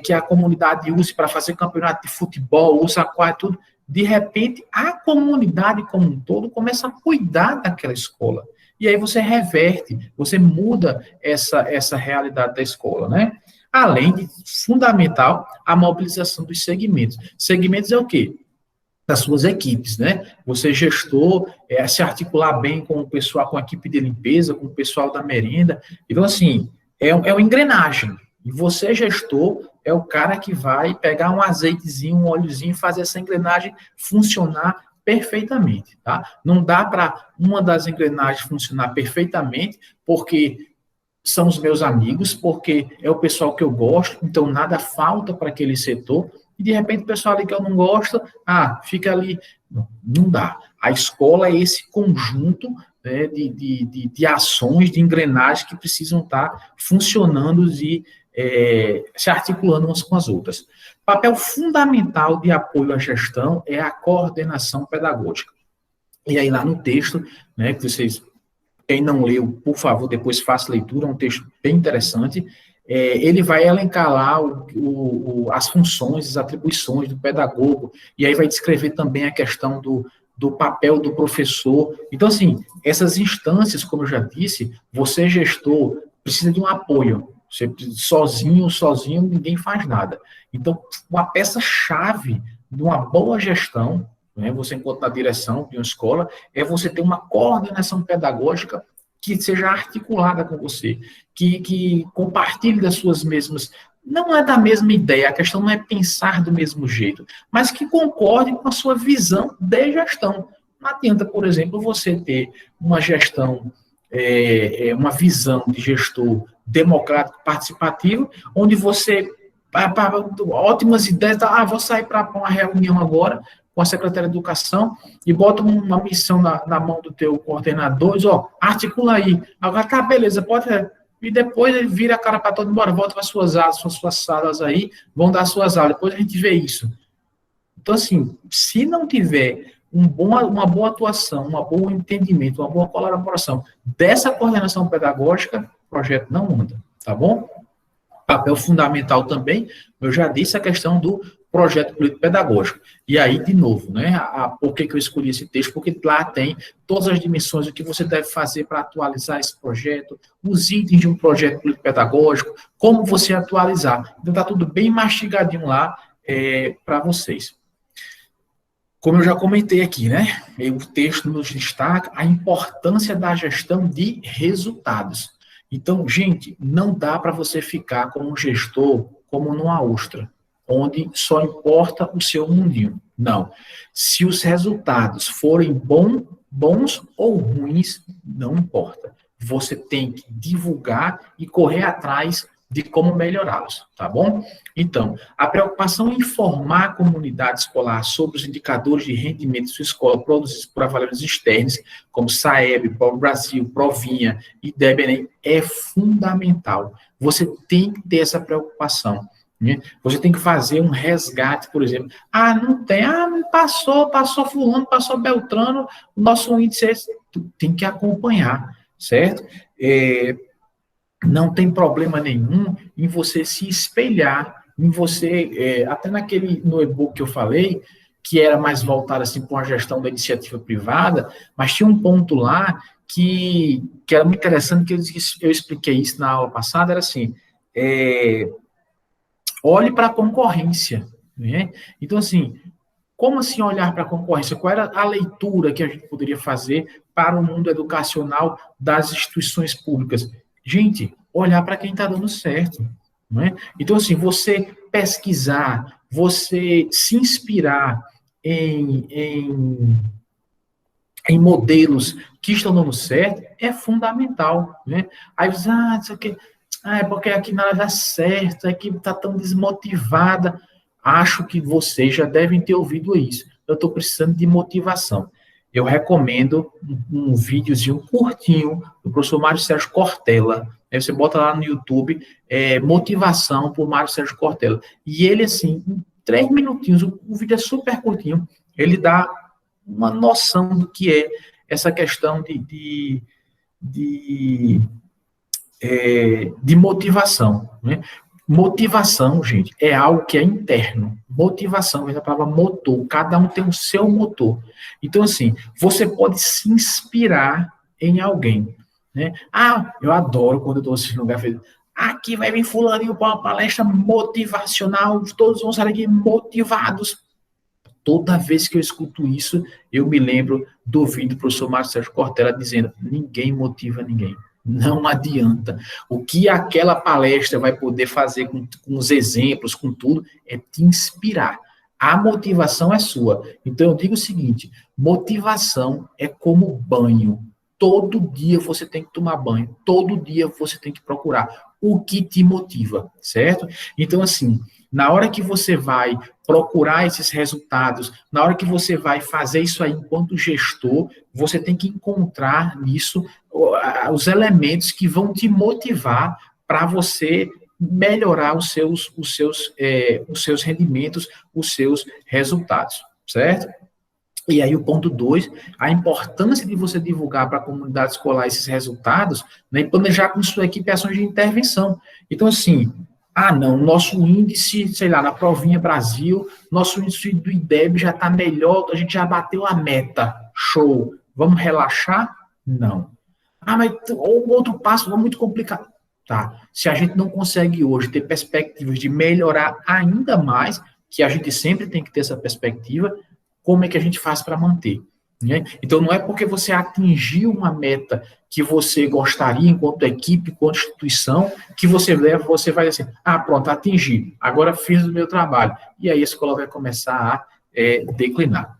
que a comunidade use para fazer campeonato de futebol, usa quadro, tudo, de repente, a comunidade como um todo começa a cuidar daquela escola. E aí você reverte, você muda essa realidade da escola, né? Além de, fundamental, a mobilização dos segmentos. Segmentos é o quê? Das suas equipes, né? Você gestor, se articular bem com o pessoal, com a equipe de limpeza, com o pessoal da merenda. Então, assim, é uma engrenagem. E você, gestor, é o cara que vai pegar um azeitezinho, um óleozinho, e fazer essa engrenagem funcionar perfeitamente, tá? Não dá para uma das engrenagens funcionar perfeitamente, porque são os meus amigos, porque é o pessoal que eu gosto, então nada falta para aquele setor, e de repente o pessoal ali que eu não gosto, fica ali. Não dá. A escola é esse conjunto, né, de ações, de engrenagens que precisam estar funcionando e se articulando umas com as outras. Papel fundamental de apoio à gestão é a coordenação pedagógica. E aí lá no texto, né, que vocês, quem não leu, por favor, depois faça leitura, é um texto bem interessante. Ele vai elencar lá as funções, as atribuições do pedagogo, e aí vai descrever também a questão do papel do professor. Então, assim, essas instâncias, como eu já disse, você, gestor, precisa de um apoio. Você, sozinho, ninguém faz nada. Então, uma peça-chave de uma boa gestão, né, você enquanto na direção de uma escola, é você ter uma coordenação pedagógica que seja articulada com você, que compartilhe das suas mesmas, não é da mesma ideia, a questão não é pensar do mesmo jeito, mas que concorde com a sua visão de gestão. Não adianta, por exemplo, você ter uma gestão, uma visão de gestor democrático participativo, onde você, ótimas ideias, vou sair para uma reunião agora, com a Secretaria de Educação e bota uma missão na mão do teu coordenador, diz, articula aí. Agora, tá, beleza, pode... E depois ele vira a cara para todo mundo, volta para suas aulas, suas salas aí, vão dar suas aulas, depois a gente vê isso. Então, assim, se não tiver uma boa atuação, um bom entendimento, uma boa colaboração dessa coordenação pedagógica, o projeto não anda, tá bom? Papel fundamental também, eu já disse a questão do projeto político-pedagógico. E aí, de novo, né, por que eu escolhi esse texto? Porque lá tem todas as dimensões, o que você deve fazer para atualizar esse projeto, os itens de um projeto político-pedagógico, como você atualizar. Então, está tudo bem mastigadinho lá para vocês. Como eu já comentei aqui, né, o texto nos destaca a importância da gestão de resultados. Então, gente, não dá para você ficar como um gestor, como numa ostra, onde só importa o seu mundinho. Não. Se os resultados forem bons ou ruins, não importa. Você tem que divulgar e correr atrás de como melhorá-los, tá bom? Então, a preocupação em informar a comunidade escolar sobre os indicadores de rendimento de sua escola produzidos por avaliadores externos, como SAEB, Prova Brasil, Provinha e DEB-ENEM, é fundamental. Você tem que ter essa preocupação. Né? Você tem que fazer um resgate, por exemplo. Não tem, passou fulano, passou Beltrano, o nosso índice é esse. Tem que acompanhar, certo? Não tem problema nenhum em você se espelhar, em você, até no e-book que eu falei, que era mais voltado assim para uma gestão da iniciativa privada, mas tinha um ponto lá que era muito interessante, que eu expliquei isso na aula passada, era assim, olhe para a concorrência, né? Então, assim, como assim olhar para a concorrência? Qual era a leitura que a gente poderia fazer para o mundo educacional das instituições públicas? Gente, olhar para quem está dando certo, não é? Então, assim, você pesquisar, você se inspirar em modelos que estão dando certo é fundamental, né? Aí você, isso aqui, é porque aqui nada dá certo, a equipe está tão desmotivada. Acho que vocês já devem ter ouvido isso. Eu estou precisando de motivação. Eu recomendo um videozinho curtinho do professor Mário Sérgio Cortella. Aí você bota lá no YouTube, motivação por Mário Sérgio Cortella. E ele, assim, em 3 minutinhos, o vídeo é super curtinho, ele dá uma noção do que é essa questão de motivação, né? Motivação, gente, é algo que é interno. Motivação vem da palavra motor. Cada um tem o seu motor. Então, assim, você pode se inspirar em alguém, né? Eu adoro quando eu estou assistindo um lugar, aqui vai vir fulaninho para uma palestra motivacional, todos vão sair aqui motivados. Toda vez que eu escuto isso, eu me lembro do vídeo do professor Mário Sérgio Cortella dizendo, ninguém motiva ninguém. Não adianta. O que aquela palestra vai poder fazer com os exemplos, com tudo, é te inspirar. A motivação é sua. Então, eu digo o seguinte, motivação é como banho. Todo dia você tem que tomar banho. Todo dia você tem que procurar o que te motiva, certo? Então, assim, na hora que você vai procurar esses resultados, na hora que você vai fazer isso aí enquanto gestor, você tem que encontrar nisso os elementos que vão te motivar para você melhorar os seus rendimentos, os seus resultados, certo? E aí o ponto 2, a importância de você divulgar para a comunidade escolar esses resultados, né, e planejar com sua equipe ações de intervenção. Então, assim, não, nosso índice, sei lá, na provinha Brasil, nosso índice do IDEB já está melhor, a gente já bateu a meta, show, vamos relaxar? Não. Mas ou outro passo, é muito complicado. Tá, se a gente não consegue hoje ter perspectivas de melhorar ainda mais, que a gente sempre tem que ter essa perspectiva, como é que a gente faz para manter? Né? Então, não é porque você atingiu uma meta que você gostaria enquanto equipe, enquanto instituição, que você vai assim, pronto, atingi, agora fiz o meu trabalho. E aí a escola vai começar a declinar.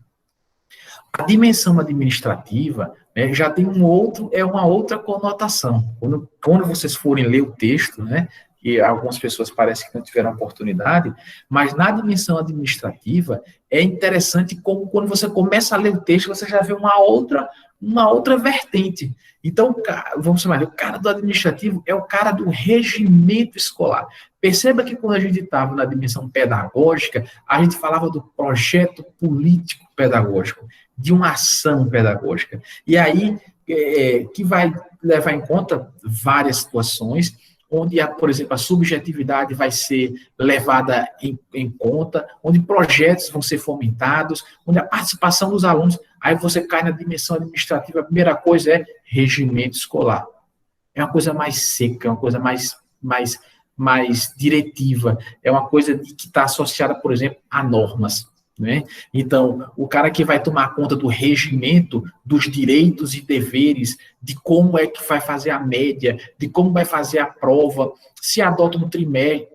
A dimensão administrativa, né, já tem uma outra conotação. Quando vocês forem ler o texto, né, e algumas pessoas parecem que não tiveram oportunidade, mas na dimensão administrativa é interessante como quando você começa a ler o texto, você já vê uma outra vertente. Então, vamos chamar, o cara do administrativo é o cara do regimento escolar. Perceba que quando a gente estava na dimensão pedagógica, a gente falava do projeto político pedagógico, de uma ação pedagógica. E aí, que vai levar em conta várias situações, onde, por exemplo, a subjetividade vai ser levada em conta, onde projetos vão ser fomentados, onde a participação dos alunos, aí você cai na dimensão administrativa, a primeira coisa é regimento escolar. É uma coisa mais seca, é uma coisa mais diretiva, é uma coisa que está associada, por exemplo, a normas. Né? Então, o cara que vai tomar conta do regimento, dos direitos e deveres, de como é que vai fazer a média, de como vai fazer a prova, se adota um trimestre,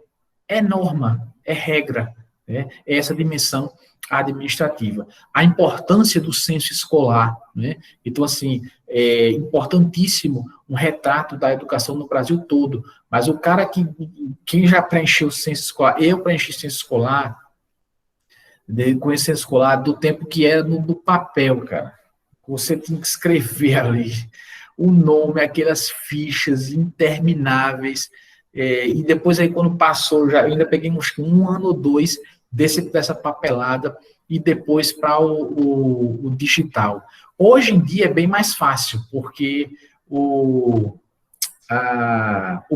é norma, é regra, né? É essa dimensão administrativa. A importância do censo escolar, né? Então, assim, é importantíssimo um retrato da educação no Brasil todo, mas o cara quem já preencheu o censo escolar, eu preenchi censo escolar, com esse censo escolar, do tempo que era no papel, cara. Você tinha que escrever ali o nome, aquelas fichas intermináveis, e depois aí quando passou, eu ainda peguei uns 1 ano ou 2 dessa papelada, e depois para o digital. Hoje em dia é bem mais fácil, porque o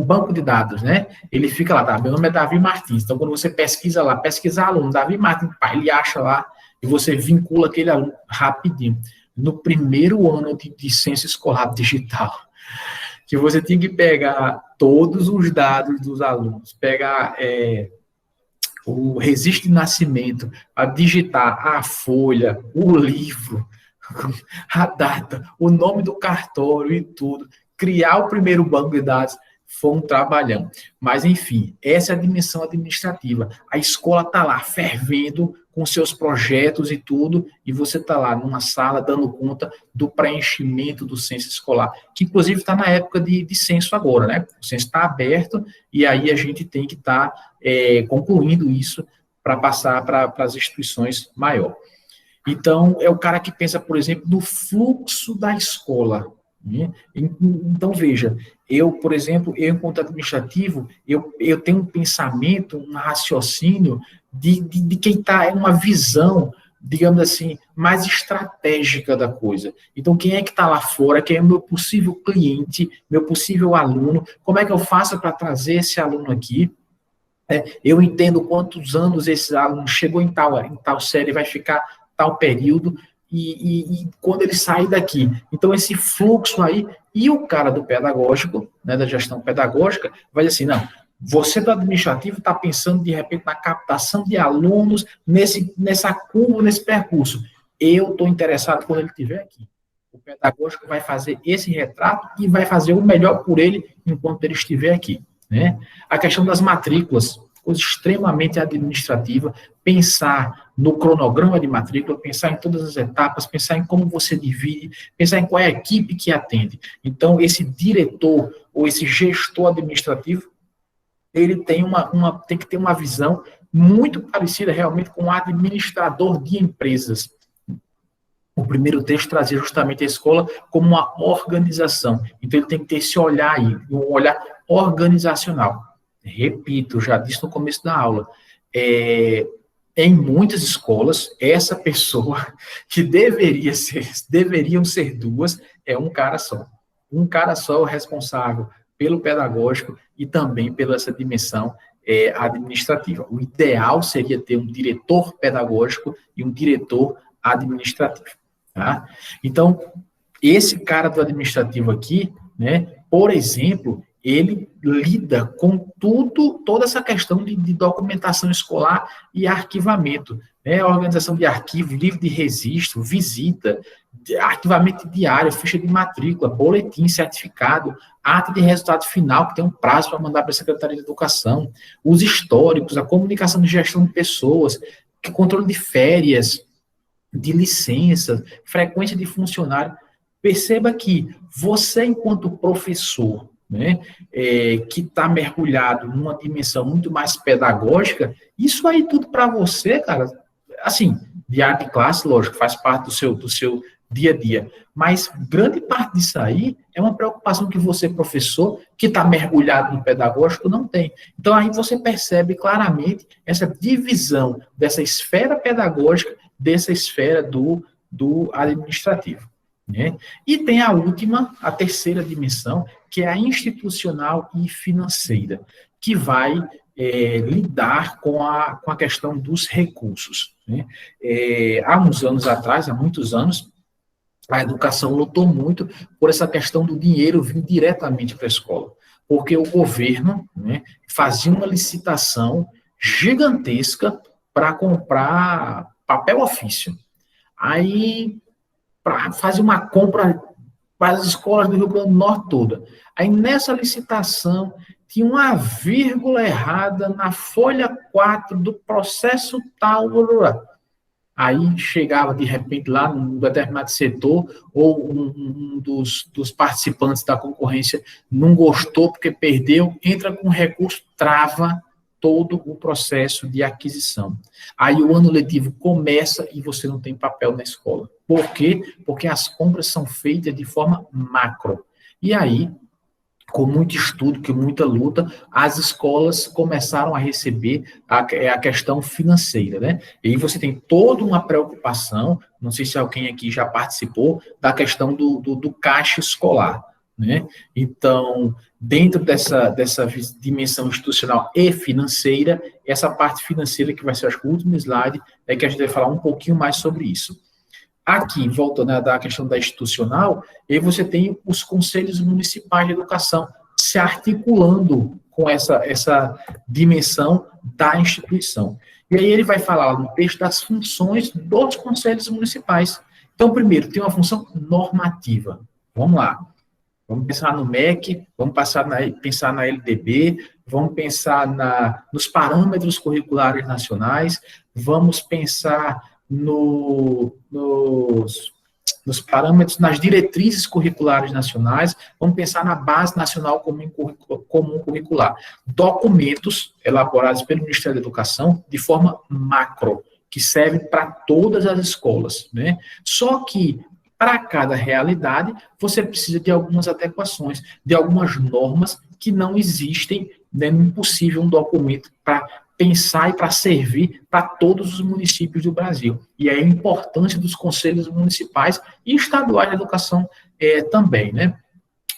banco de dados, né? Ele fica lá, tá? Meu nome é Davi Martins. Então, quando você pesquisa lá, aluno, Davi Martins, ele acha lá e você vincula aquele aluno rapidinho. No primeiro ano de censo escolar digital, que você tinha que pegar todos os dados dos alunos, pegar o registro de nascimento, a digitar a folha, o livro, a data, o nome do cartório e tudo. Criar o primeiro banco de dados foi um trabalhão. Mas, enfim, essa é a dimensão administrativa. A escola está lá fervendo com seus projetos e tudo, e você está lá numa sala dando conta do preenchimento do censo escolar, que inclusive está na época de censo agora, né? O censo está aberto e aí a gente tem que estar concluindo isso para passar para as instituições maiores. Então, é o cara que pensa, por exemplo, no fluxo da escola. Então, veja, por exemplo, enquanto administrativo, eu tenho um pensamento, um raciocínio de quem está em uma visão, digamos assim, mais estratégica da coisa. Então, quem é que está lá fora, quem é o meu possível cliente, meu possível aluno, como é que eu faço para trazer esse aluno aqui? Eu entendo quantos anos esse aluno chegou em tal série, vai ficar tal período, e quando ele sai daqui. Então, esse fluxo aí, e o cara do pedagógico, né, da gestão pedagógica, vai dizer assim, não, você do administrativo está pensando, de repente, na captação de alunos, nessa curva, nesse percurso. Eu estou interessado quando ele estiver aqui. O pedagógico vai fazer esse retrato e vai fazer o melhor por ele enquanto ele estiver aqui. Né? A questão das matrículas, coisa extremamente administrativa, pensar no cronograma de matrícula, pensar em todas as etapas, pensar em como você divide, pensar em qual é a equipe que atende. Então, esse diretor ou esse gestor administrativo, ele tem que ter uma visão muito parecida realmente com o administrador de empresas. O primeiro texto trazia justamente a escola como uma organização. Então, ele tem que ter esse olhar aí, um olhar organizacional. Repito, já disse no começo da aula, em muitas escolas, essa pessoa que deveriam ser duas, é um cara só. Um cara só é o responsável pelo pedagógico e também pela essa dimensão administrativa. O ideal seria ter um diretor pedagógico e um diretor administrativo. Tá? Então, esse cara do administrativo aqui, né, por exemplo, ele lida com toda essa questão de documentação escolar e arquivamento, né, organização de arquivo, livro de registro, visita, arquivamento diário, ficha de matrícula, boletim, certificado, ata de resultado final, que tem um prazo para mandar para a Secretaria de Educação, os históricos, a comunicação de gestão de pessoas, controle de férias, de licença, frequência de funcionário. Perceba que você, enquanto professor, né, que está mergulhado numa dimensão muito mais pedagógica, isso aí tudo para você, cara, assim, diário de classe, lógico, faz parte do seu dia a dia, mas grande parte disso aí é uma preocupação que você, professor, que está mergulhado no pedagógico, não tem. Então, aí você percebe claramente essa divisão dessa esfera pedagógica, dessa esfera do administrativo. Né? E tem a última, a terceira dimensão, que é a institucional e financeira, que vai lidar com a questão dos recursos. Né? Há uns anos atrás, há muitos anos, a educação lutou muito por essa questão do dinheiro vir diretamente para a escola, porque o governo, né, fazia uma licitação gigantesca para comprar papel ofício. Aí, para fazer uma compra para as escolas do Rio Grande do Norte toda. Aí, nessa licitação, tinha uma vírgula errada na folha 4 do processo tal. Aí chegava, de repente, lá num determinado setor, ou um dos participantes da concorrência não gostou porque perdeu, entra com recurso, trava todo o processo de aquisição. Aí o ano letivo começa e você não tem papel na escola. Por quê? Porque as compras são feitas de forma macro. E aí, com muito estudo, com muita luta, as escolas começaram a receber a questão financeira, né? E aí você tem toda uma preocupação, não sei se alguém aqui já participou, da questão do caixa escolar, né? Então, dentro dessa dimensão institucional e financeira, essa parte financeira que vai ser, acho que o último slide, é que a gente vai falar um pouquinho mais sobre isso. Aqui, voltando da questão da institucional, aí você tem os conselhos municipais de educação se articulando com essa dimensão da instituição. E aí ele vai falar no texto das funções dos conselhos municipais. Então, primeiro, tem uma função normativa. Vamos lá. Vamos pensar no MEC, vamos pensar na LDB, vamos pensar nos parâmetros curriculares nacionais, vamos pensar nos parâmetros, nas diretrizes curriculares nacionais, vamos pensar na Base Nacional Comum Curricular. Documentos elaborados pelo Ministério da Educação de forma macro, que servem para todas as escolas, né? Só que, para cada realidade, você precisa de algumas adequações, de algumas normas que não existem, né? Não é impossível um documento para pensar e para servir para todos os municípios do Brasil. E aí a importância dos conselhos municipais e estaduais de educação também, né?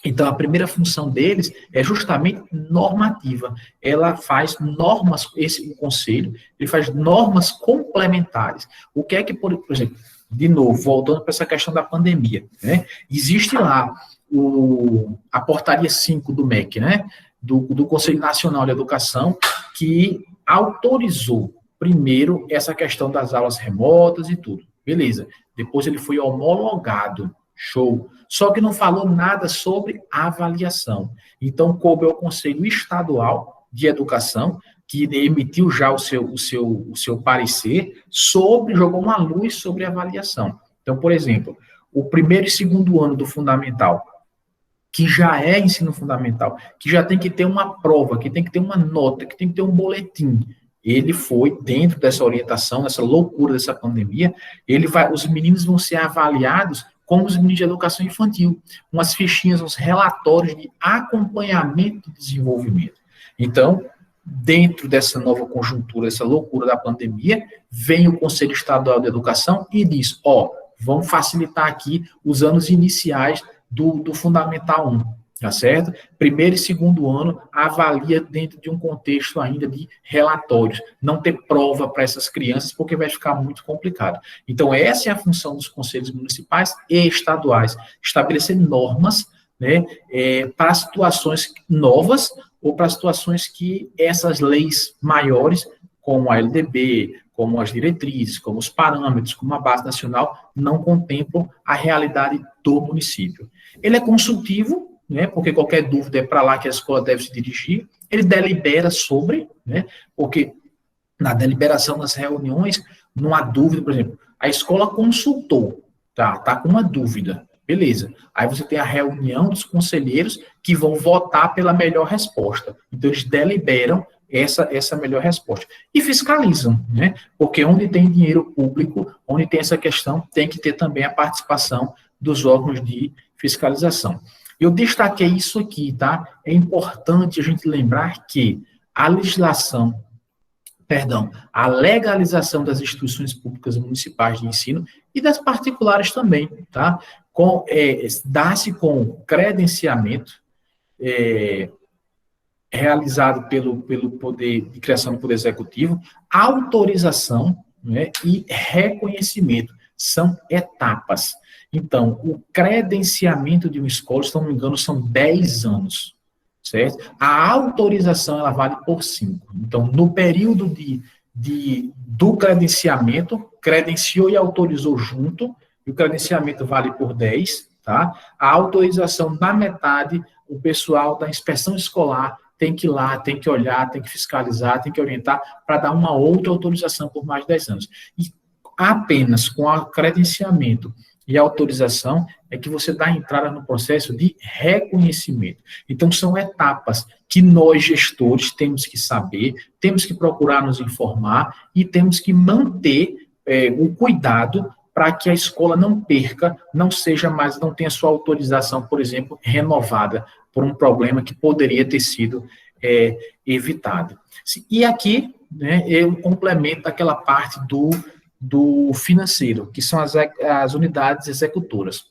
Então, a primeira função deles é justamente normativa. Ela faz normas, o conselho, ele faz normas complementares. O que é que, por exemplo, de novo, voltando para essa questão da pandemia, né? Existe lá a portaria 5 do MEC, né? Do Conselho Nacional de Educação, que autorizou, primeiro, essa questão das aulas remotas e tudo. Beleza. Depois ele foi homologado. Show. Só que não falou nada sobre avaliação. Então, coube ao Conselho Estadual de Educação, que emitiu já o seu parecer, jogou uma luz sobre a avaliação. Então, por exemplo, o primeiro e segundo ano do fundamental, que já é ensino fundamental, que já tem que ter uma prova, que tem que ter uma nota, que tem que ter um boletim. Ele foi, dentro dessa orientação, dessa loucura dessa pandemia, os meninos vão ser avaliados como os meninos de educação infantil, umas fichinhas, uns relatórios de acompanhamento de desenvolvimento. Então, dentro dessa nova conjuntura, essa loucura da pandemia, vem o Conselho Estadual de Educação e diz, vamos facilitar aqui os anos iniciais do Fundamental 1, tá certo? Primeiro e segundo ano, avalia dentro de um contexto ainda de relatórios, não ter prova para essas crianças, porque vai ficar muito complicado. Então, essa é a função dos conselhos municipais e estaduais, estabelecer normas, né, para situações novas ou para situações que essas leis maiores, como a LDB, como as diretrizes, como os parâmetros, como a base nacional, não contemplam a realidade do município. Ele é consultivo, né, porque qualquer dúvida é para lá que a escola deve se dirigir, ele delibera sobre, né, porque na deliberação das reuniões, não há dúvida, por exemplo, a escola consultou, tá com uma dúvida, beleza. Aí você tem a reunião dos conselheiros que vão votar pela melhor resposta. Então, eles deliberam essa melhor resposta. E fiscalizam, né? Porque onde tem dinheiro público, onde tem essa questão, tem que ter também a participação dos órgãos de fiscalização. Eu destaquei isso aqui, tá? É importante a gente lembrar que a legalização das instituições públicas municipais de ensino e das particulares também, tá? Dá-se com credenciamento realizado pelo poder de criação do Poder Executivo, autorização, né, e reconhecimento. São etapas. Então, o credenciamento de uma escola, se não me engano, são 10 anos, certo? A autorização, ela vale por 5. Então, no período do credenciamento, credenciou e autorizou junto, e o credenciamento vale por 10, tá? A autorização, na metade, o pessoal da inspeção escolar tem que ir lá, tem que olhar, tem que fiscalizar, tem que orientar para dar uma outra autorização por mais de 10 anos. E apenas com o credenciamento e a autorização é que você dá entrada no processo de reconhecimento. Então, são etapas que nós, gestores, temos que saber, temos que procurar nos informar e temos que manter o cuidado para que a escola não perca, não tenha sua autorização, por exemplo, renovada por um problema que poderia ter sido evitado. E aqui, né, eu complemento aquela parte do financeiro, que são as unidades executoras,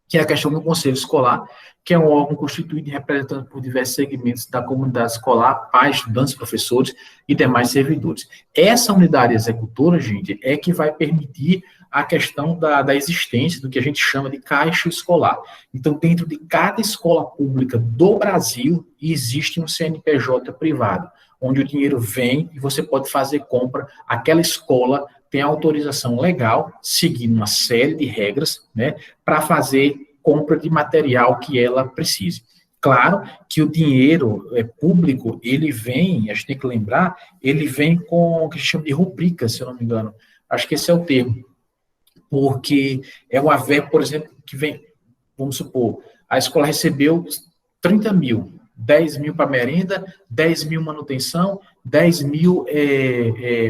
que é a questão do conselho escolar, que é um órgão constituído e representado por diversos segmentos da comunidade escolar, pais, estudantes, professores e demais servidores. Essa unidade executora, gente, é que vai permitir a questão da existência do que a gente chama de caixa escolar. Então, dentro de cada escola pública do Brasil, existe um CNPJ privado, onde o dinheiro vem e você pode fazer compra. Aquela escola tem autorização legal, seguindo uma série de regras, né, para fazer compra de material que ela precise. Claro que o dinheiro público, ele vem, a gente tem que lembrar, ele vem com o que a gente chama de rubrica, se eu não me engano. Acho que esse é o termo. Porque é uma verba, por exemplo, que vem, vamos supor, a escola recebeu 30 mil, 10 mil para merenda, 10 mil manutenção, 10 mil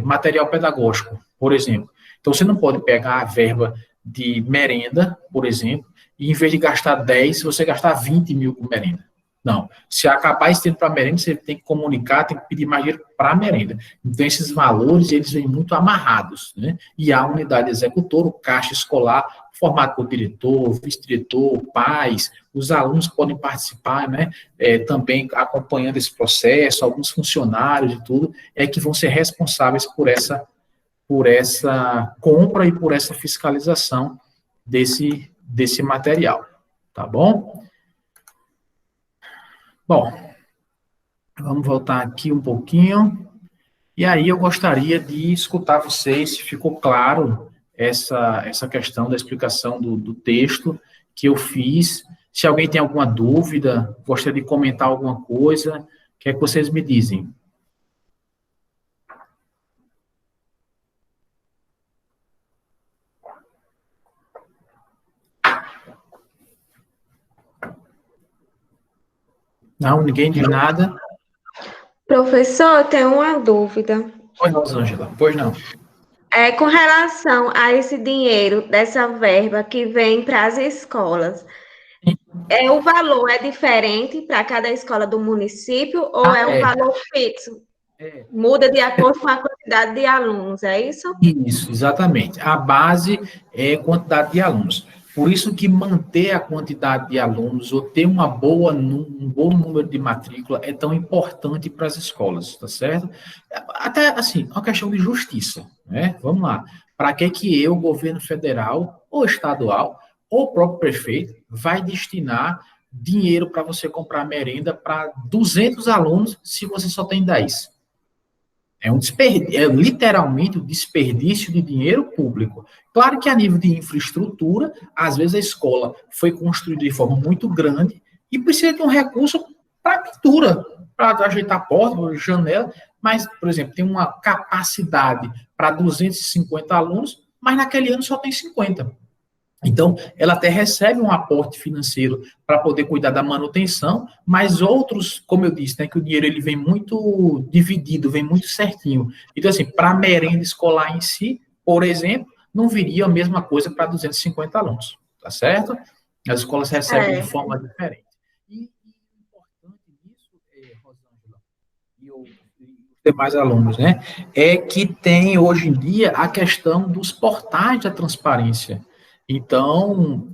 material pedagógico, por exemplo. Então, você não pode pegar a verba de merenda, por exemplo, e em vez de gastar 10, você gastar 20 mil com merenda. Não. Se acabar esse tempo para merenda, você tem que comunicar, tem que pedir mais dinheiro para a merenda. Então, esses valores, eles vêm muito amarrados, né? E a unidade executora, o caixa escolar, formado por diretor, vice-diretor, pais, os alunos podem participar, né? Também acompanhando esse processo, alguns funcionários e tudo, que vão ser responsáveis por essa compra e por essa fiscalização desse material, tá bom? Bom, vamos voltar aqui um pouquinho, e aí eu gostaria de escutar vocês, se ficou claro essa questão da explicação do texto que eu fiz. Se alguém tem alguma dúvida, gostaria de comentar alguma coisa, o que é que vocês me dizem? Não, ninguém diz nada. Professor, eu tenho uma dúvida. Oi, Rosângela, pois não. Com relação a esse dinheiro, dessa verba que vem para as escolas, o valor é diferente para cada escola do município ou é um valor fixo? Muda de acordo com a quantidade de alunos, é isso? Isso, exatamente. A base é quantidade de alunos. Por isso que manter a quantidade de alunos ou ter um bom número de matrícula é tão importante para as escolas, tá certo? Até, assim, uma questão de justiça, né? Vamos lá. Para que eu, governo federal ou estadual, ou o próprio prefeito, vai destinar dinheiro para você comprar merenda para 200 alunos se você só tem 10? É literalmente um desperdício de dinheiro público. Claro que a nível de infraestrutura, às vezes a escola foi construída de forma muito grande e precisa de um recurso para pintura, para ajeitar porta, janela, mas, por exemplo, tem uma capacidade para 250 alunos, mas naquele ano só tem 50. Então, ela até recebe um aporte financeiro para poder cuidar da manutenção, mas outros, como eu disse, né, que o dinheiro ele vem muito dividido, vem muito certinho. Então, assim, para a merenda escolar em si, por exemplo, não viria a mesma coisa para 250 alunos, tá certo? As escolas recebem de forma diferente. E o importante nisso, Rosângela, e os demais alunos, né, é que tem hoje em dia a questão dos portais da transparência. Então,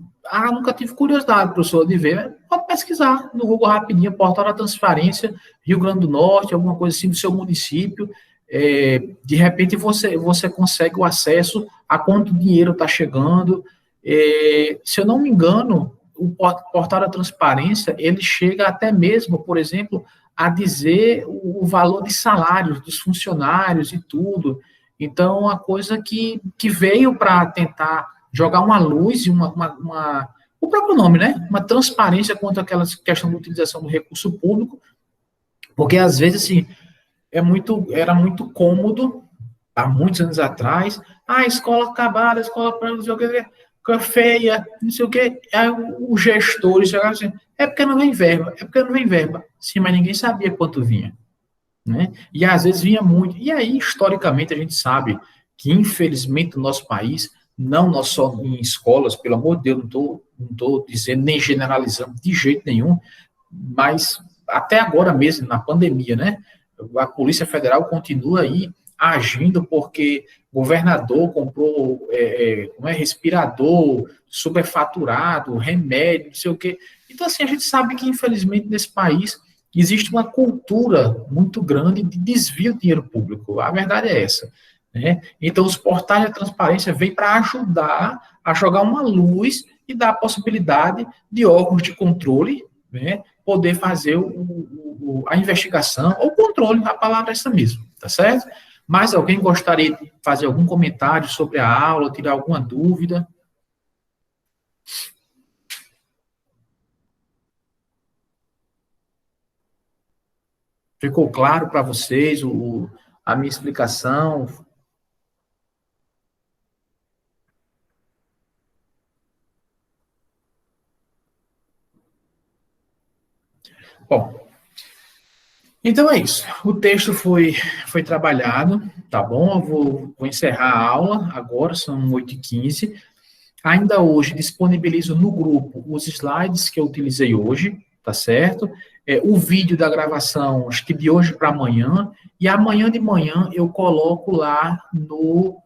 nunca tive curiosidade, professor, de ver. Pode pesquisar no Google rapidinho, portal da transparência, Rio Grande do Norte, alguma coisa assim do seu município. De repente você consegue o acesso a quanto dinheiro está chegando. Se eu não me engano, o portal da transparência, ele chega até mesmo, por exemplo, a dizer o valor de salários dos funcionários e tudo. Então, uma coisa que veio para tentar jogar uma luz e o próprio nome, né? Uma transparência quanto àquela questão da utilização do recurso público, porque às vezes, assim, era muito cômodo, há muitos anos atrás, a escola acabada, a escola para não sei o que, feia, não sei o que, aí os gestores chegaram assim, é porque não vem verba, é porque não vem verba. Sim, mas ninguém sabia quanto vinha, né? E às vezes vinha muito. E aí, historicamente, a gente sabe que, infelizmente, no nosso país, não só em escolas, pelo amor de Deus, não estou dizendo nem generalizando de jeito nenhum, mas até agora mesmo, na pandemia, né? A Polícia Federal continua aí agindo porque governador comprou respirador, superfaturado, remédio, não sei o quê. Então, assim, a gente sabe que, infelizmente, nesse país existe uma cultura muito grande de desvio de dinheiro público. A verdade é essa. Né? Então, os portais da transparência vêm para ajudar a jogar uma luz e dar a possibilidade de órgãos de controle, né, poder fazer a investigação, ou controle, a palavra é essa mesmo, tá certo? Mas alguém gostaria de fazer algum comentário sobre a aula, tirar alguma dúvida? Ficou claro para vocês a minha explicação? Bom, então é isso. O texto foi trabalhado, tá bom? Eu vou encerrar a aula agora, são 8h15. Ainda hoje disponibilizo no grupo os slides que eu utilizei hoje, tá certo? O vídeo da gravação, acho que de hoje para amanhã, e amanhã de manhã eu coloco lá no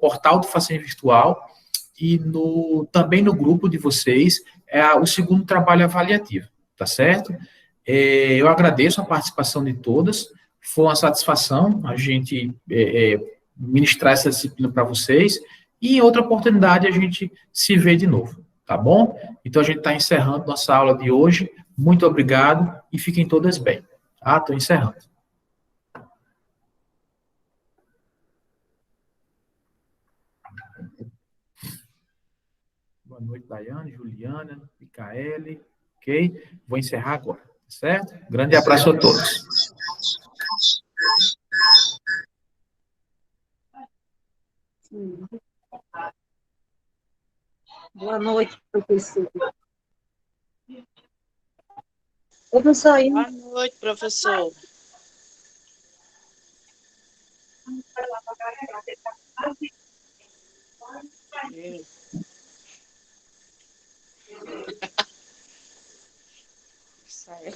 portal do Facem Virtual e também no grupo de vocês, o segundo trabalho avaliativo, tá certo? Eu agradeço a participação de todas, foi uma satisfação a gente ministrar essa disciplina para vocês, e em outra oportunidade a gente se vê de novo, tá bom? Então a gente está encerrando nossa aula de hoje, muito obrigado e fiquem todas bem. Estou encerrando. Boa noite, Daiane, Juliana, Micaele, ok? Vou encerrar agora, certo? Grande abraço a todos. Boa noite, professor. Professor, boa noite, professor. Sai.